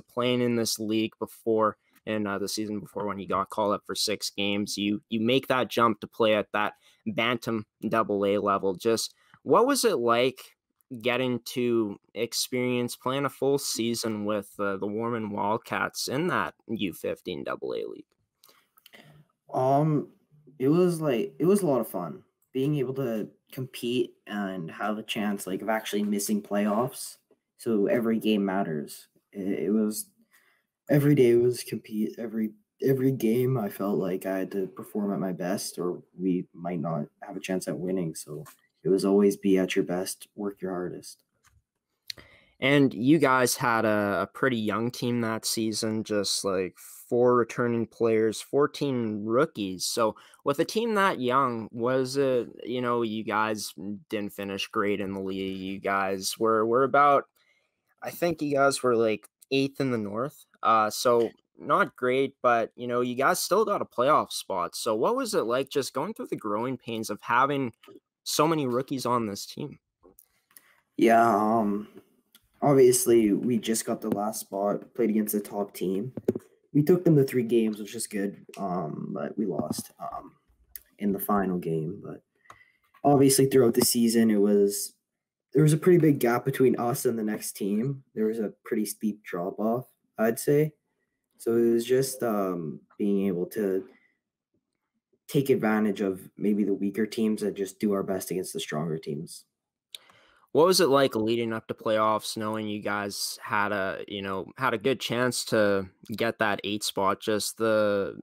playing in this league before, in the season before, when you got called up for 6 games. You make that jump to play at that Bantam AA level. Just what was it like getting to experience playing a full season with the Warman Wildcats in that U15 AA league? It was a lot of fun being able to compete and have a chance of actually missing playoffs. So every game matters. It was every day was compete. Every game I felt like I had to perform at my best, or we might not have a chance at winning. So it was always be at your best, work your hardest. And you guys had a pretty young team that season, just 4 returning players, 14 rookies. So with a team that young, was it, you guys didn't finish great in the league. You guys were about, I think you guys were 8th in the North. So not great, but you guys still got a playoff spot. So what was it like just going through the growing pains of having so many rookies on this team? Yeah, obviously we just got the last spot, played against the top team. We took them to 3 games, which is good, but we lost in the final game. But obviously throughout the season, there was a pretty big gap between us and the next team. There was a pretty steep drop off, I'd say. So it was just being able to take advantage of maybe the weaker teams and just do our best against the stronger teams. What was it like leading up to playoffs, knowing you guys had a good chance to get that 8 spot? Just the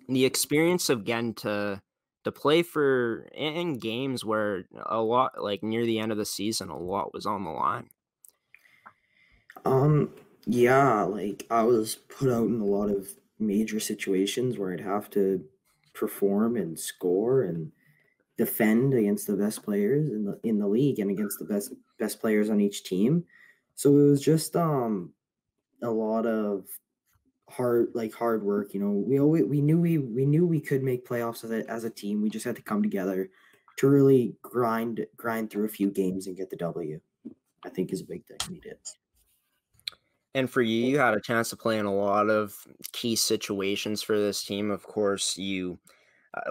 experience of getting to to play for in games where a lot, like near the end of the season, a lot was on the line? Yeah, like I was put out in a lot of major situations where I'd have to perform and score and defend against the best players in the league and against the best players on each team. So it was just a lot of hard work. We knew we could make playoffs as a team. We just had to come together to really grind through a few games and get the W. I think is a big thing we did. And for you, you had a chance to play in a lot of key situations for this team. Of course, you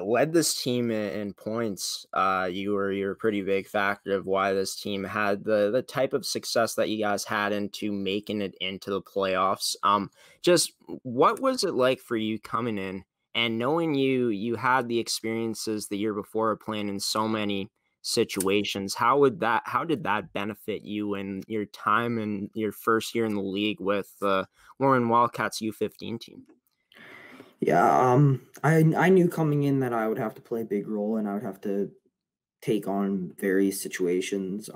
led this team in points. You're a pretty big factor of why this team had the type of success that you guys had into making it into the playoffs. Just what was it like for you coming in and knowing you had the experiences the year before playing in so many situations? How did that benefit you in your time in your first year in the league with the Warman Wildcats U15 team? Yeah, I knew coming in that I would have to play a big role and I would have to take on various situations.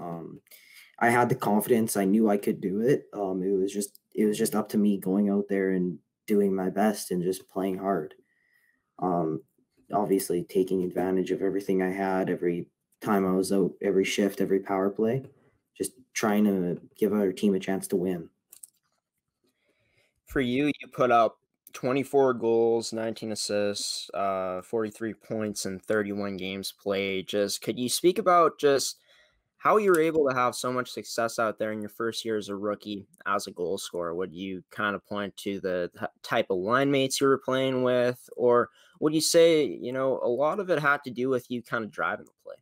I had the confidence. I knew I could do it. It was just up to me going out there and doing my best and just playing hard. Um, Obviously taking advantage of everything I had every time I was out, every shift, every power play, just trying to give our team a chance to win. For you, you put up 24 goals, 19 assists, 43 points in 31 games played. Just could you speak about just how you were able to have so much success out there in your first year as a rookie as a goal scorer? Would you kind of point to the type of line mates you were playing with, or would you say, a lot of it had to do with you kind of driving the play?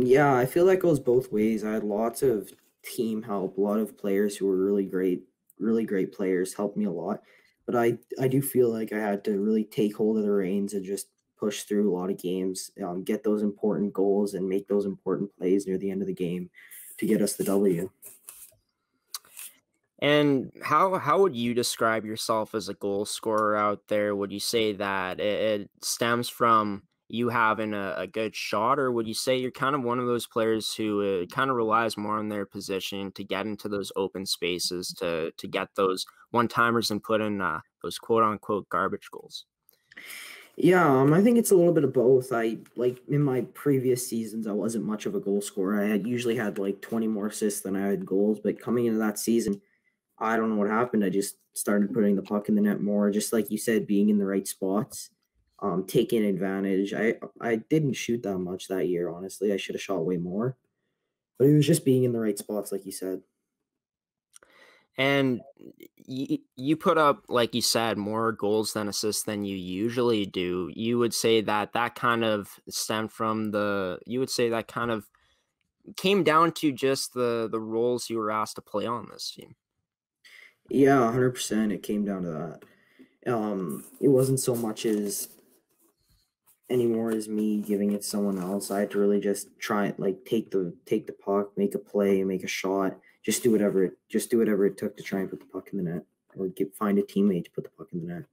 Yeah, I feel like it goes both ways. I had lots of team help, a lot of players who were really great players helped me a lot. But I do feel like I had to really take hold of the reins and just push through a lot of games, get those important goals and make those important plays near the end of the game to get us the W. And how would you describe yourself as a goal scorer out there? Would you say that it stems from you having a good shot, or would you say you're kind of one of those players who kind of relies more on their position to get into those open spaces to get those one-timers and put in those quote-unquote garbage goals? Yeah, I think it's a little bit of both. I like in my previous seasons, I wasn't much of a goal scorer. I had usually had like 20 more assists than I had goals, but coming into that season, I don't know what happened. I just started putting the puck in the net more, just like you said, being in the right spots, taking advantage. I didn't shoot that much that year, honestly. I should have shot way more, but it was just being in the right spots, like you said. And you put up, like you said, more goals than assists than you usually do. You would say that kind of stemmed from you would say that kind of came down to just the roles you were asked to play on this team. Yeah, 100%. It came down to that. It wasn't so much as anymore as me giving it to someone else. I had to really just try like take the puck, make a play, make a shot, just do whatever it took to try and put the puck in the net or find a teammate to put the puck in the net.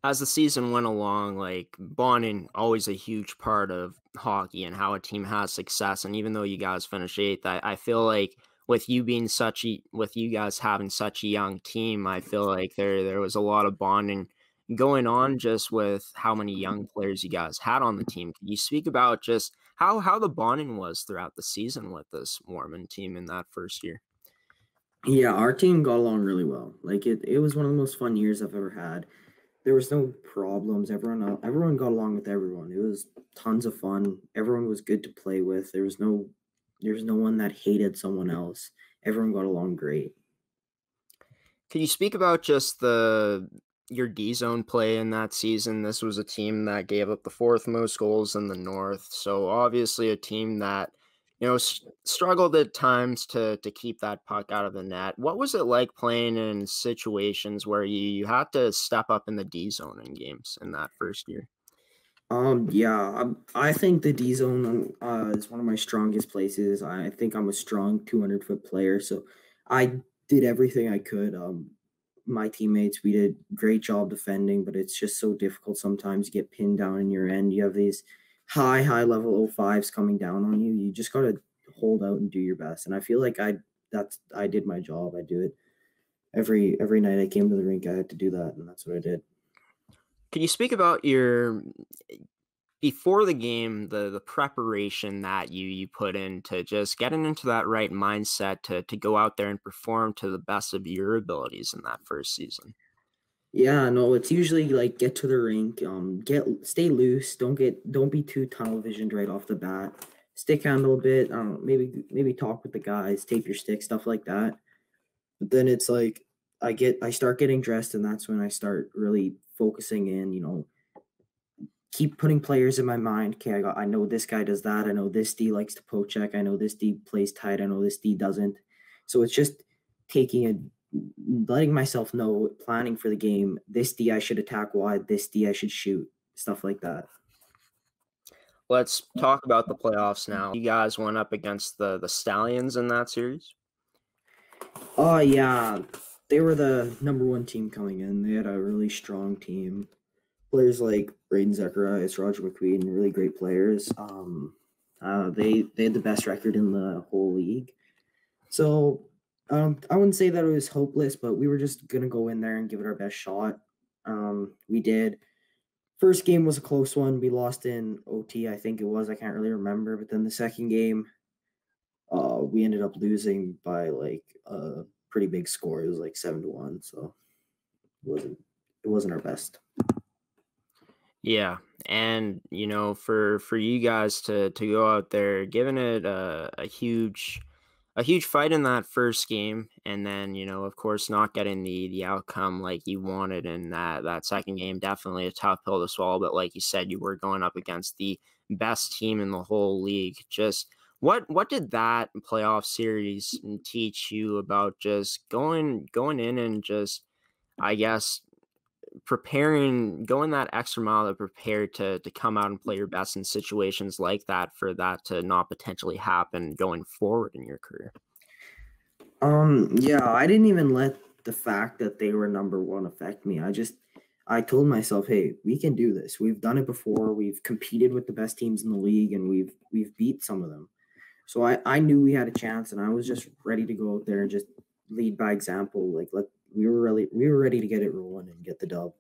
As the season went along, like bonding always a huge part of hockey and how a team has success. And even though you guys finished eighth, I feel like with you guys having such a young team, I feel like there was a lot of bonding going on just with how many young players you guys had on the team. Can you speak about just how the bonding was throughout the season with this Warman team in that first year? Yeah, our team got along really well. Like it was one of the most fun years I've ever had. There was no problems. Everyone got along with everyone. It was tons of fun. Everyone was good to play with. There was no one that hated someone else. Everyone got along great. Can you speak about just your D zone play in that season? This was a team that gave up the fourth most goals in the North. So obviously a team that, struggled at times to keep that puck out of the net. What was it like playing in situations where you had to step up in the D zone in games in that first year? Yeah, I think the D zone is one of my strongest places. I think I'm a strong 200-foot player, so I did everything I could. my teammates, we did a great job defending, but it's just so difficult sometimes to get pinned down in your end. You have these high level O5s coming down on you. You just got to hold out and do your best. And I feel like I did my job. I do it every night I came to the rink. I had to do that, and that's what I did. Can you speak about your before the game, the preparation that you put into just getting into that right mindset to go out there and perform to the best of your abilities in that first season? Yeah, no, it's usually like get to the rink, stay loose, don't be too tunnel visioned right off the bat. Stick handle a bit, maybe talk with the guys, tape your stick, stuff like that. But then it's like I start getting dressed, and that's when I start really focusing in, keep putting players in my mind. Okay, I know this guy does that. I know this D likes to poke check. I know this D plays tight. I know this D doesn't. So it's just letting myself know, planning for the game. This D I should attack wide. This D I should shoot. Stuff like that. Let's talk about the playoffs now. You guys went up against the Stallions in that series? Oh, yeah. They were the number one team coming in. They had a really strong team. Players like Braden Zacharias, Roger McQueen, really great players. They had the best record in the whole league. So I wouldn't say that it was hopeless, but we were just going to go in there and give it our best shot. We did. First game was a close one. We lost in OT, I think it was. I can't really remember. But then the second game, we ended up losing by like a pretty big score. It was like 7-1. So it wasn't our best. Yeah, and for you guys to go out there, giving it a huge fight in that first game, and then of course not getting the outcome like you wanted in that second game, definitely a tough pill to swallow. But like you said, you were going up against the best team in the whole league. Just what did that playoff series teach you about just going in and just, I guess, going that extra mile to prepare to come out and play your best in situations like that, for that to not potentially happen going forward in your career? Yeah, I didn't even let the fact that they were number one affect me. I told myself, hey, we can do this. We've done it before. We've competed with the best teams in the league, and we've beat some of them. So I knew we had a chance, and I was just ready to go out there and just lead by example. We were ready to get it rolling and get the dub.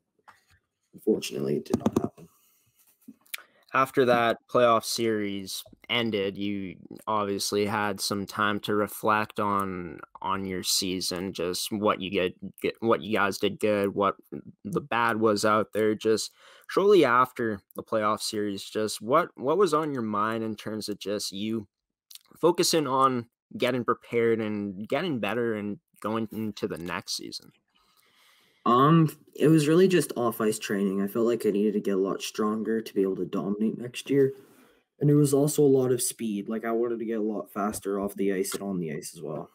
Unfortunately, it did not happen. After that playoff series ended, you obviously had some time to reflect on your season, just what you guys did good, what the bad was out there. Just shortly after the playoff series, just what was on your mind in terms of just you focusing on getting prepared and getting better and going into the next season? It was really just off-ice training. I felt like I needed to get a lot stronger to be able to dominate next year. And it was also a lot of speed. Like, I wanted to get a lot faster off the ice and on the ice as well.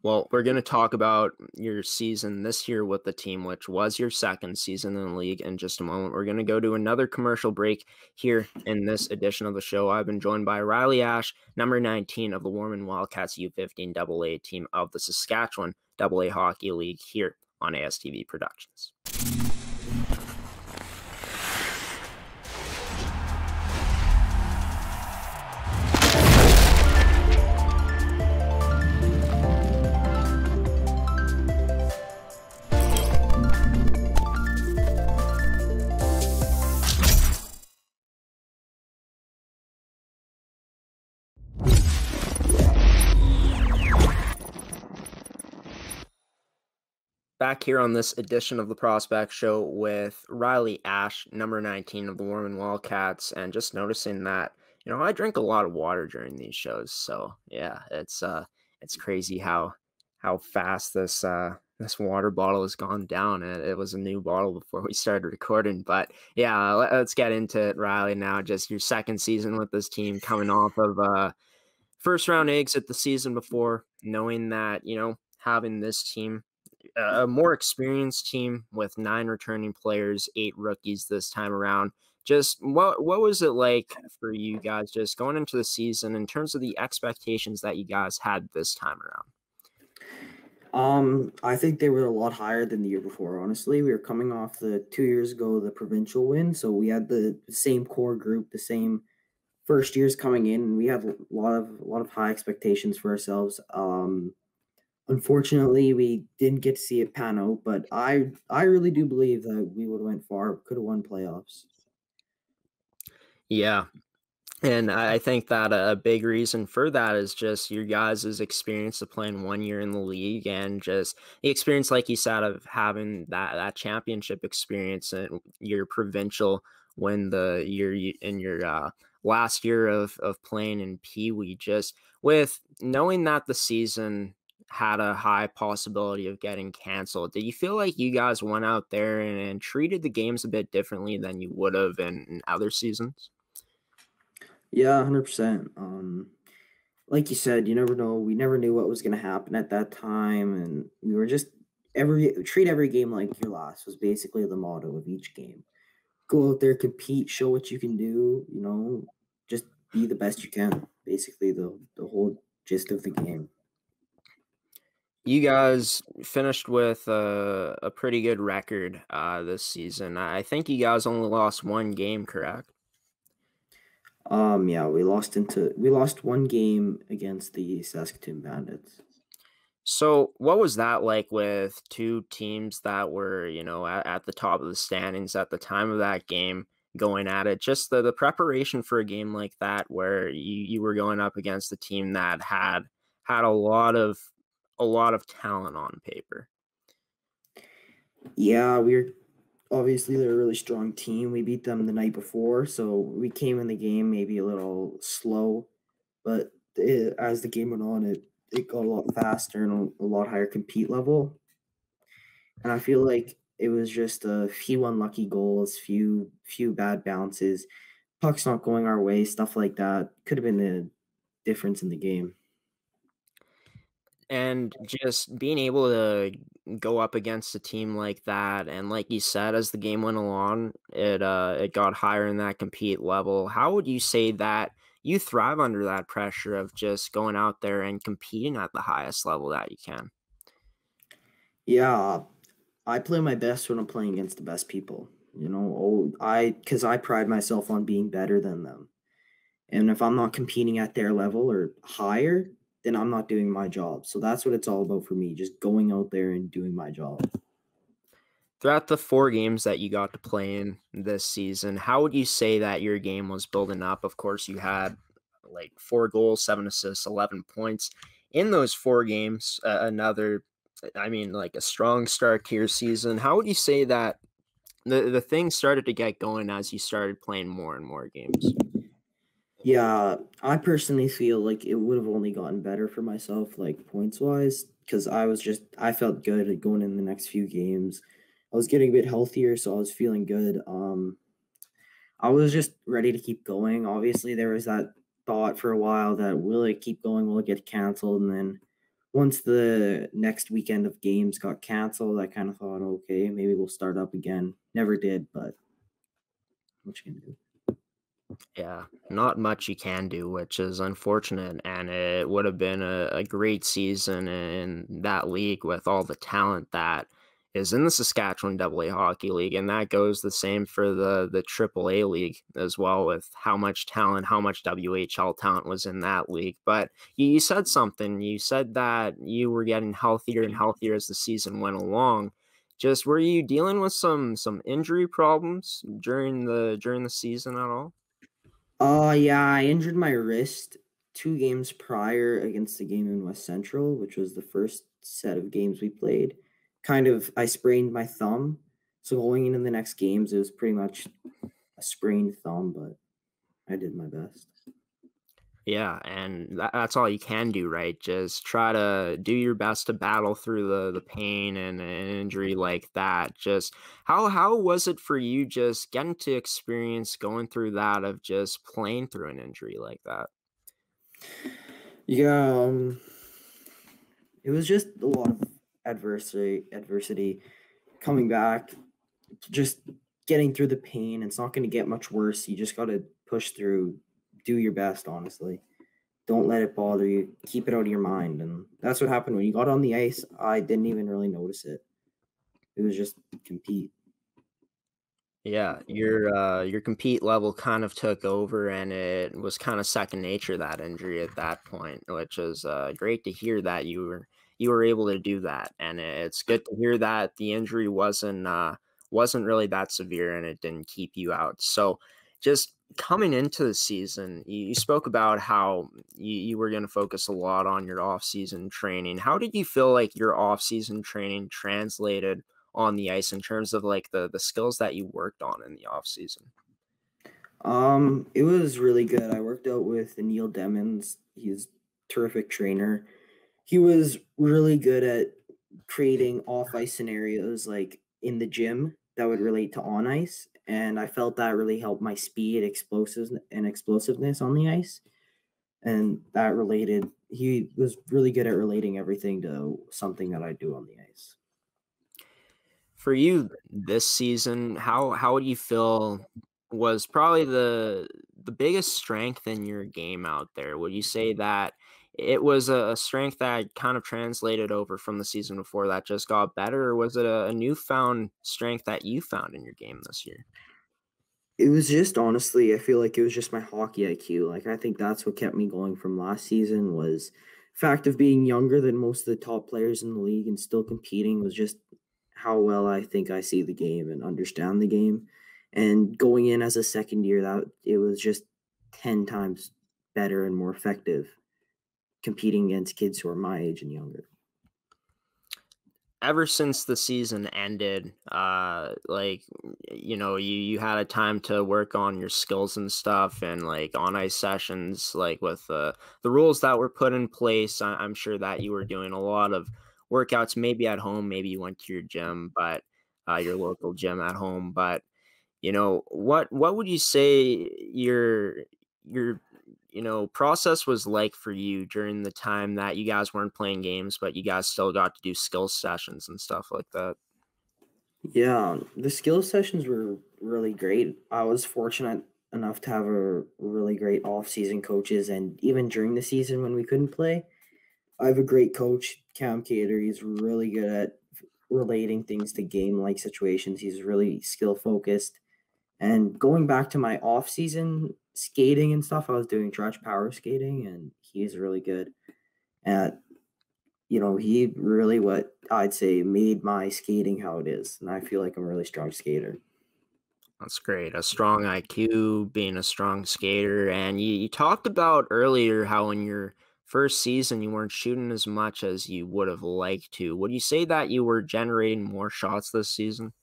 Well, we're going to talk about your season this year with the team, which was your second season in the league, in just a moment. We're going to go to another commercial break here in this edition of the show. I've been joined by Riley Ashe, number 19 of the Warman Wildcats U15 AA team of the Saskatchewan AA Hockey League, here on ASTV Productions. Back here on this edition of the Prospect Show with Riley Ashe, number 19 of the Warman Wildcats, and just noticing that, I drink a lot of water during these shows. So yeah, it's crazy how fast this water bottle has gone down. It was a new bottle before we started recording, but yeah, let's get into it, Riley. Now, just your second season with this team, coming off of first round exit the season before, knowing that having this team, a more experienced team with 9 returning players, 8 rookies this time around. Just what was it like for you guys just going into the season in terms of the expectations that you guys had this time I think they were a lot higher than the year before. Honestly, we were coming off the 2 years ago the provincial win, so we had the same core group, the same first years coming in, and we had a lot of high expectations for ourselves. Unfortunately, we didn't get to see it pan out, but I really do believe that we would have went far, could have won playoffs. Yeah. And I think that a big reason for that is just your guys' experience of playing 1 year in the league and just the experience, like you said, of having that championship experience and your provincial when the year in your last year of playing in Pee Wee, just with knowing that the season had a high possibility of getting canceled. Did you feel like you guys went out there and treated the games a bit differently than you would have in other seasons? Yeah, 100%. Like you said, you never know. We never knew what was going to happen at that time, and we were just treat every game like your last was basically the motto of each game. Go out there, compete, show what you can do. Just be the best you can. Basically, the whole gist of the game. You guys finished with a pretty good record this season. I think you guys only lost one game, correct? Yeah, we lost one game against the Saskatoon Bandits. So what was that like with two teams that were, at the top of the standings at the time of that game going at it? Just the preparation for a game like that where you were going up against a team that had a lot of talent on paper. Yeah, obviously they're a really strong team. We beat them the night before, so we came in the game maybe a little slow, but as the game went on, it got a lot faster and a lot higher compete level. And I feel like it was just a few unlucky goals, few bad bounces, pucks not going our way, stuff like that could have been the difference in the game. And just being able to go up against a team like that, and like you said, as the game went along, it got higher in that compete level. How would you say that you thrive under that pressure of just going out there and competing at the highest level that you can? Yeah, I play my best when I'm playing against the best people. Because I pride myself on being better than them. And if I'm not competing at their level or higher, then I'm not doing my job. So that's what it's all about for me, just going out there and doing my job. Throughout the 4 games that you got to play in this season, how would you say that your game was building up? Of course, you had like 4 goals, 7 assists, 11 points in those 4 games. Like a strong start to your season. How would you say that the thing started to get going as you started playing more and more games? Yeah, I personally feel like it would have only gotten better for myself, like points wise, because I felt good at going in the next few games. I was getting a bit healthier, so I was feeling good. I was just ready to keep going. Obviously, there was that thought for a while that will it keep going? Will it get canceled? And then once the next weekend of games got canceled, I kind of thought, okay, maybe we'll start up again. Never did, but what you can do. Yeah, not much you can do, which is unfortunate. And it would have been a great season in that league with all the talent that is in the Saskatchewan AA Hockey League. And that goes the same for the AAA league as well, with how much talent, how much WHL talent was in that league. But you said something. You said that you were getting healthier and healthier as the season went along. Just were you dealing with some injury problems during the season at all? Yeah, I injured my wrist 2 games prior against the game in West Central, which was the first set of games we played. I sprained my thumb. So going into the next games, it was pretty much a sprained thumb, but I did my best. Yeah, and that's all you can do, right? Just try to do your best to battle through the pain and an injury like that. Just how was it for you just getting to experience going through that of just playing through an injury like that? Yeah, it was just a lot of adversity coming back, just getting through the pain. It's not going to get much worse. You just got to push through, do your best, honestly. don't let it bother you. Keep it out of your mind. And that's what happened when you got on the ice. I didn't even really notice it. It was just compete. Yeah, your compete level kind of took over, and it was kind of second nature, that injury at that point, which is great to hear that you were able to do that, and it's good to hear that the injury wasn't really that severe and it didn't keep you out. So, just coming into the season, you spoke about how you were going to focus a lot on your off-season training. How did you feel like your off-season training translated on the ice in terms of like the skills that you worked on in the off season? It was really good. I worked out with Neil Demmons. He's a terrific trainer. He was really good at creating off ice scenarios like in the gym that would relate to on ice. And I felt that really helped my speed, explosiveness on the ice. And he was really good at relating everything to something that I do on the ice. For you this season, how would you feel was probably the biggest strength in your game out there? Would you say that it was a strength that kind of translated over from the season before that just got better, or was it a newfound strength that you found in your game this year? It was just honestly, I feel like it was just my hockey IQ. Like I think that's what kept me going from last season was fact of being younger than most of the top players in the league and still competing was just how well I think I see the game and understand the game. And going in as a second year, that it was just 10 times better and more effective competing against kids who are my age and younger. Ever since the season ended, like, you had a time to work on your skills and stuff, and like on ice sessions, like with the rules that were put in place, I'm sure that you were doing a lot of workouts, maybe at home, maybe you went to your gym, but your local gym at home. But what would you say your process was like for you during the time that you guys weren't playing games, but you guys still got to do skill sessions and stuff like that? Yeah, the skill sessions were really great. I was fortunate enough to have a really great off-season coaches, and even during the season when we couldn't play, I have a great coach, Cam Cater. He's really good at relating things to game-like situations. He's really skill-focused. And going back to my off-season skating and stuff, I was doing stretch power skating, and he's really good at, he really what I'd say made my skating how it is. And I feel like I'm a really strong skater. That's great. A strong IQ, being a strong skater. And you talked about earlier how in your first season you weren't shooting as much as you would have liked to. Would you say that you were generating more shots this season?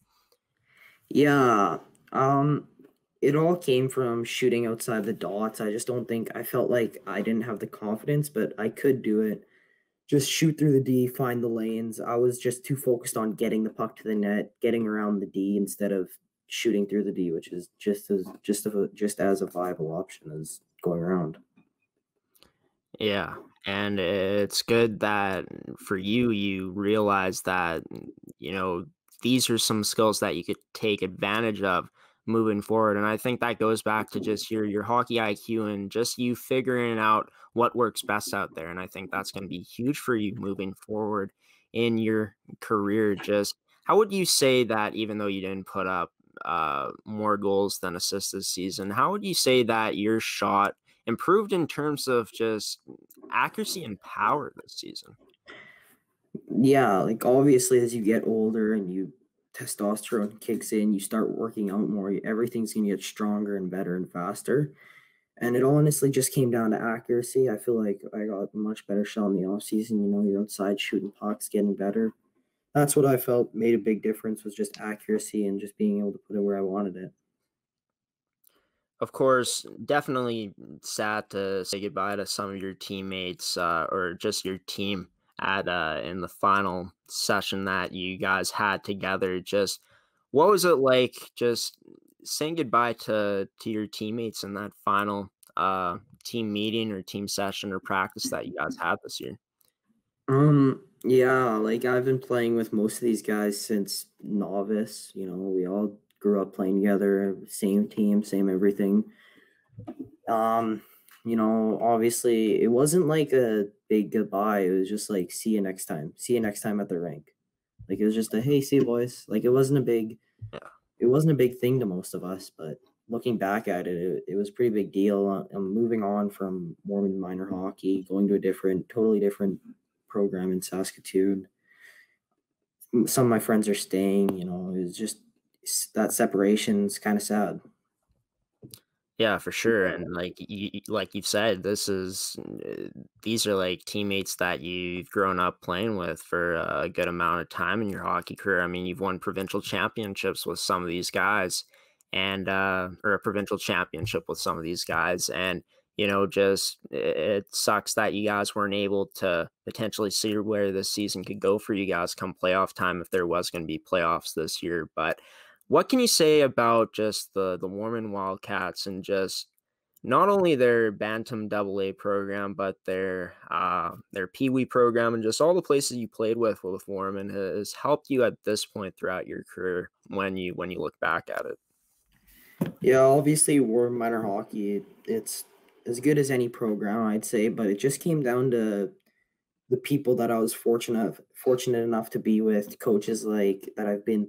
Yeah. It all came from shooting outside the dots. I just don't think I felt like I didn't have the confidence, but I could do it. Just shoot through the D, find the lanes. I was just too focused on getting the puck to the net, getting around the D instead of shooting through the D, which is just as a viable option as going around. Yeah, and it's good that for you realize that, these are some skills that you could take advantage of moving forward. And I think that goes back to just your hockey IQ and just you figuring out what works best out there. And I think that's going to be huge for you moving forward in your career. Just how would you say that, even though you didn't put up more goals than assists this season, how would you say that your shot improved in terms of just accuracy and power this season? Yeah, like obviously as you get older and testosterone kicks in, you start working out more, everything's gonna get stronger and better and faster. And it honestly just came down to accuracy. I feel like I got a much better shot in the off season. You're outside shooting pucks, getting better. That's what I felt made a big difference was just accuracy and just being able to put it where I wanted it. Of course, definitely sad to say goodbye to some of your teammates or just your team at in the final session that you guys had together. Just what was it like just saying goodbye to your teammates in that final team meeting or team session or practice that you guys had this year? Yeah, like I've been playing with most of these guys since novice. We all grew up playing together, same team, same everything. Um, Obviously it wasn't like a big goodbye. It was just like, see you next time. See you next time at the rink. Like, it was just a, hey, see you, boys. Like, it wasn't a big thing to most of us, but looking back at it, it was a pretty big deal. I'm moving on from Warman minor hockey, going to a totally different program in Saskatoon. Some of my friends are staying, it was just that separation's kind of sad. Yeah, for sure. And like you've said, these are like teammates that you've grown up playing with for a good amount of time in your hockey career. I mean, you've won provincial championships with some of these guys, and or a provincial championship with some of these guys, and just it sucks that you guys weren't able to potentially see where this season could go for you guys come playoff time if there was going to be playoffs this year. But what can you say about just the Warman Wildcats and just not only their Bantam AA program, but their Pee Wee program and just all the places you played with Warman has helped you at this point throughout your career when you look back at it? Yeah, obviously Warman minor hockey, it's as good as any program, I'd say, but it just came down to the people that I was fortunate enough to be with, coaches like that I've been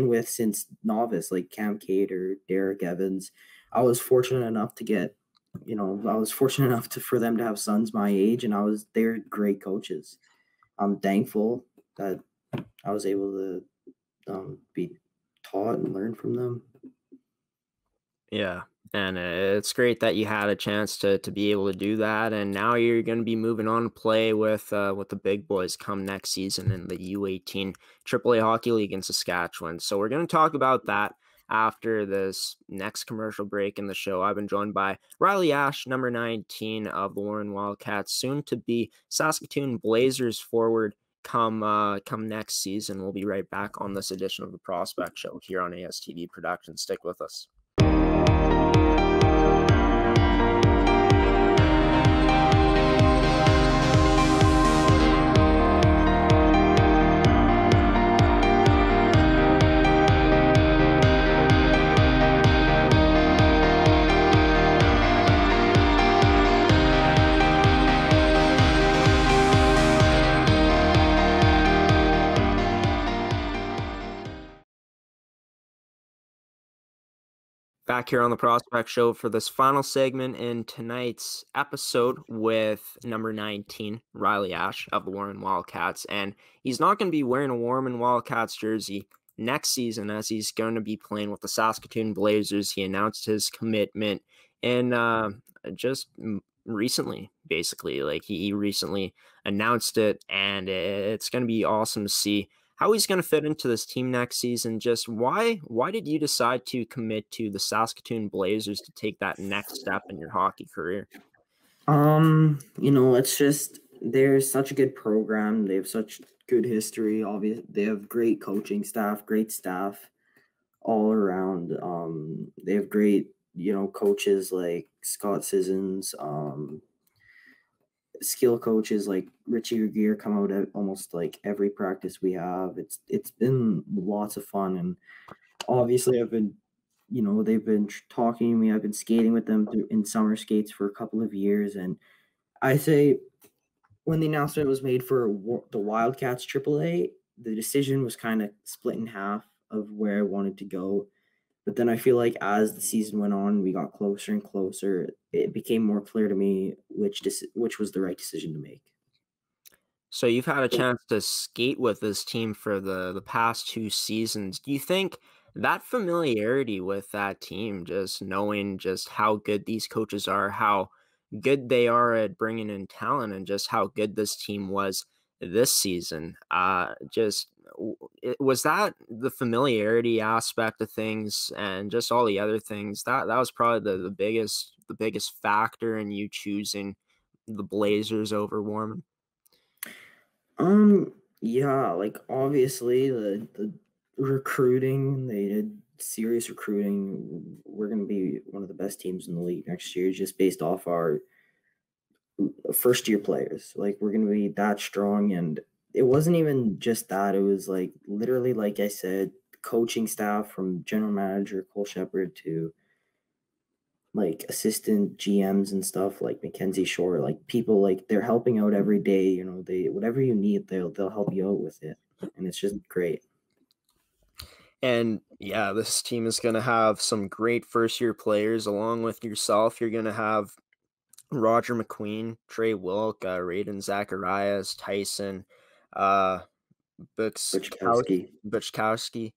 with since novice, like Cam Cater, Derek Evans. I was fortunate enough to get, for them to have sons my age, and they're great coaches. I'm thankful that I was able to be taught and learn from them. Yeah. And it's great that you had a chance to be able to do that. And now you're going to be moving on to play with the big boys come next season in the U18 AA Hockey League in Saskatchewan. So we're going to talk about that after this next commercial break in the show. I've been joined by Riley Ashe, number 19 of the Warman Wildcats, soon to be Saskatoon Blazers forward come next season. We'll be right back on this edition of the Prospect Show here on ASTV Productions. Stick with us. Back here on the Prospect Show for this final segment in tonight's episode with number 19, Riley Ashe of the Warman Wildcats. And he's not going to be wearing a Warman Wildcats jersey next season as he's going to be playing with the Saskatoon Blazers. He announced his commitment in just recently, basically. Like he recently announced it, and it's going to be awesome to see how he's going to fit into this team next season. Just why did you decide to commit to the Saskatoon Blazers to take that next step in your hockey career? It's just they're such a good program. They have such good history. Obviously, they have great coaching staff, great staff all around. They have great, coaches like Scott Sissons, skill coaches like Richie Gear come out at almost like every practice we have. It's been lots of fun, and obviously I've been, they've been talking to me. I've been skating with them in summer skates for a couple of years, and I say when the announcement was made for the Wildcats AAA, the decision was kind of split in half of where I wanted to go. But then I feel like as the season went on, we got closer and closer. It became more clear to me which was the right decision to make. So you've had a chance to skate with this team for the past 2 seasons. Do you think that familiarity with that team, just knowing just how good these coaches are, how good they are at bringing in talent, and just how good this team was this season, was that the familiarity aspect of things and just all the other things that was probably the biggest factor in you choosing the Blazers over Warman? Yeah, like obviously the recruiting, they did serious recruiting. We're going to be one of the best teams in the league next year just based off our first year players. Like we're going to be that strong, and it wasn't even just that. It was like literally, like I said, coaching staff from general manager Cole Shepard to like assistant GMs and stuff like Mackenzie Shore, like people like they're helping out every day. You know, they whatever you need, they'll help you out with it, and it's just great. And yeah, this team is going to have some great first-year players along with yourself. You're going to have Roger McQueen, Trey Wilk, Raiden Zacharias, Tyson, Butchkowski. Butchkowski.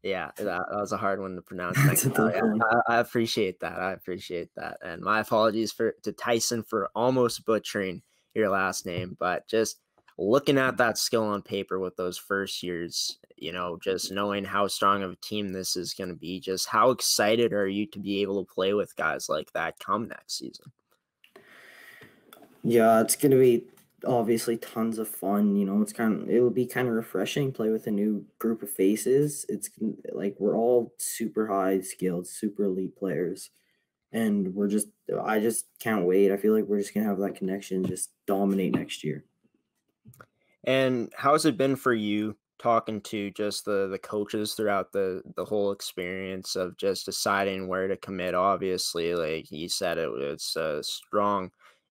Yeah, that was a hard one to pronounce. That's a tough one. I appreciate that. I appreciate that. And my apologies to Tyson for almost butchering your last name, but just looking at that skill on paper with those first years, you know, just knowing how strong of a team this is going to be, just how excited are you to be able to play with guys like that come next season? Yeah, it's going to be obviously tons of fun. You know, it'll be kind of refreshing, play with a new group of faces. It's like we're all super high skilled, super elite players. And I just can't wait. I feel like we're just going to have that connection, just dominate next year. And how's it been for you talking to just the coaches throughout the whole experience of just deciding where to commit? Obviously, like you said,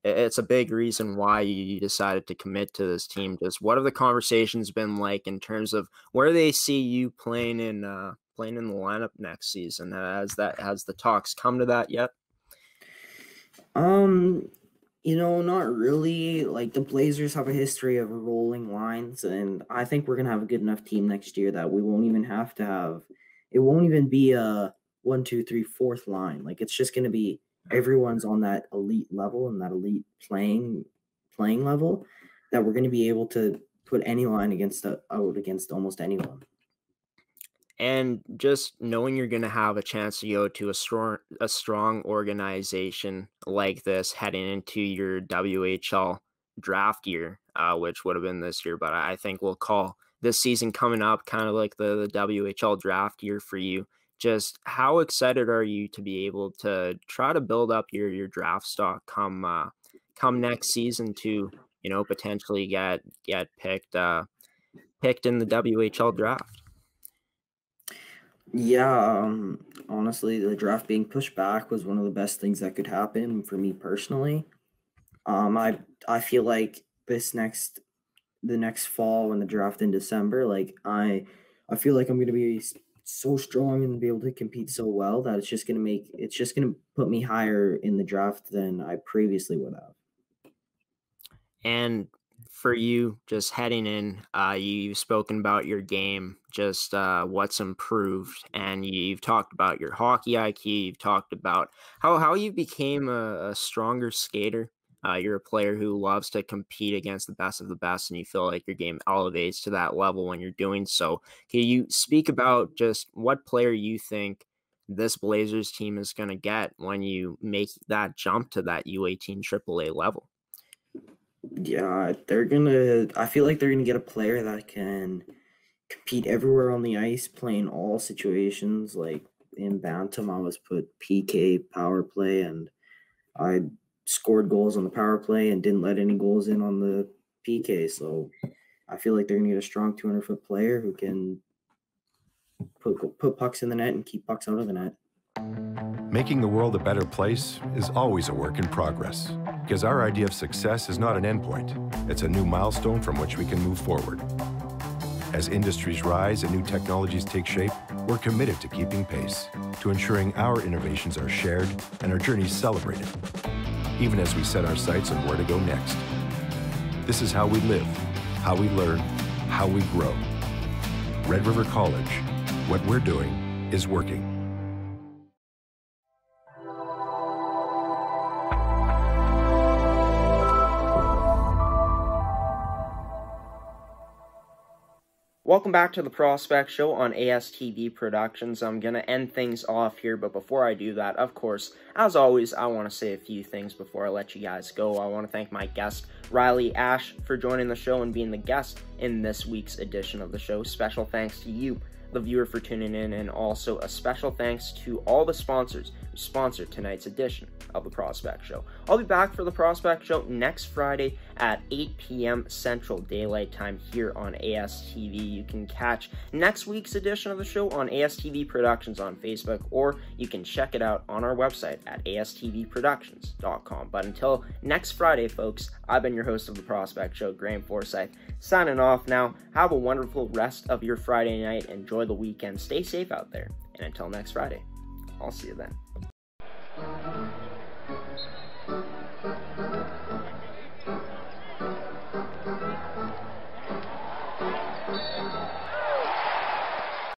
it's a big reason why you decided to commit to this team. Just what have the conversations been like in terms of where they see you playing in the lineup next season? Has the talks come to that yet? You know, not really. Like the Blazers have a history of rolling lines, and I think we're gonna have a good enough team next year that we won't even have to have. It won't even be a 1, 2, 3, 4th line. Like it's just gonna be everyone's on that elite level and that elite playing level that we're gonna be able to put any line out against almost anyone. And just knowing you're going to have a chance to go to a strong organization like this heading into your WHL draft year, which would have been this year, but I think we'll call this season coming up kind of like the WHL draft year for you. Just how excited are you to be able to try to build up your draft stock come next season to, you know, potentially get picked in the WHL draft? Yeah, honestly, the draft being pushed back was one of the best things that could happen for me personally. I feel like the next fall when the draft in December, like I feel like I'm going to be so strong and be able to compete so well that it's just going to put me higher in the draft than I previously would have. And for you, just heading in, you've spoken about your game, just what's improved, and you've talked about your hockey IQ. You've talked about how you became a stronger skater. You're a player who loves to compete against the best of the best, and you feel like your game elevates to that level when you're doing so. Can you speak about just what player you think this Blazers team is going to get when you make that jump to that U18 AAA level? Yeah, I feel like they're gonna get a player that can compete everywhere on the ice, playing all situations. Like in Bantam, I was put PK, power play, and I scored goals on the power play and didn't let any goals in on the PK. So I feel like they're gonna get a strong 200-foot player who can put pucks in the net and keep pucks out of the net. Making the world a better place is always a work in progress, because our idea of success is not an endpoint. It's a new milestone from which we can move forward. As industries rise and new technologies take shape, we're committed to keeping pace, to ensuring our innovations are shared and our journeys celebrated, even as we set our sights on where to go next. This is how we live, how we learn, how we grow. Red River College, what we're doing is working. Welcome back to the Prospect Show on ASTV Productions. I'm going to end things off here, but before I do that, of course, as always, I want to say a few things before I let you guys go. I want to thank my guest, Riley Ashe, for joining the show and being the guest in this week's edition of the show. Special thanks to you, the viewer, for tuning in, and also a special thanks to all the sponsors who sponsored tonight's edition of the Prospect Show. I'll be back for the Prospect Show next Friday at 8 p.m. Central Daylight Time here on ASTV. You can catch next week's edition of the show on ASTV Productions on Facebook, or you can check it out on our website at astvproductions.com. But until next Friday, folks, I've been your host of the Prospect Show, Graeme Forsyth, signing off now. Have a wonderful rest of your Friday night. Enjoy the weekend. Stay safe out there. And until next Friday, I'll see you then.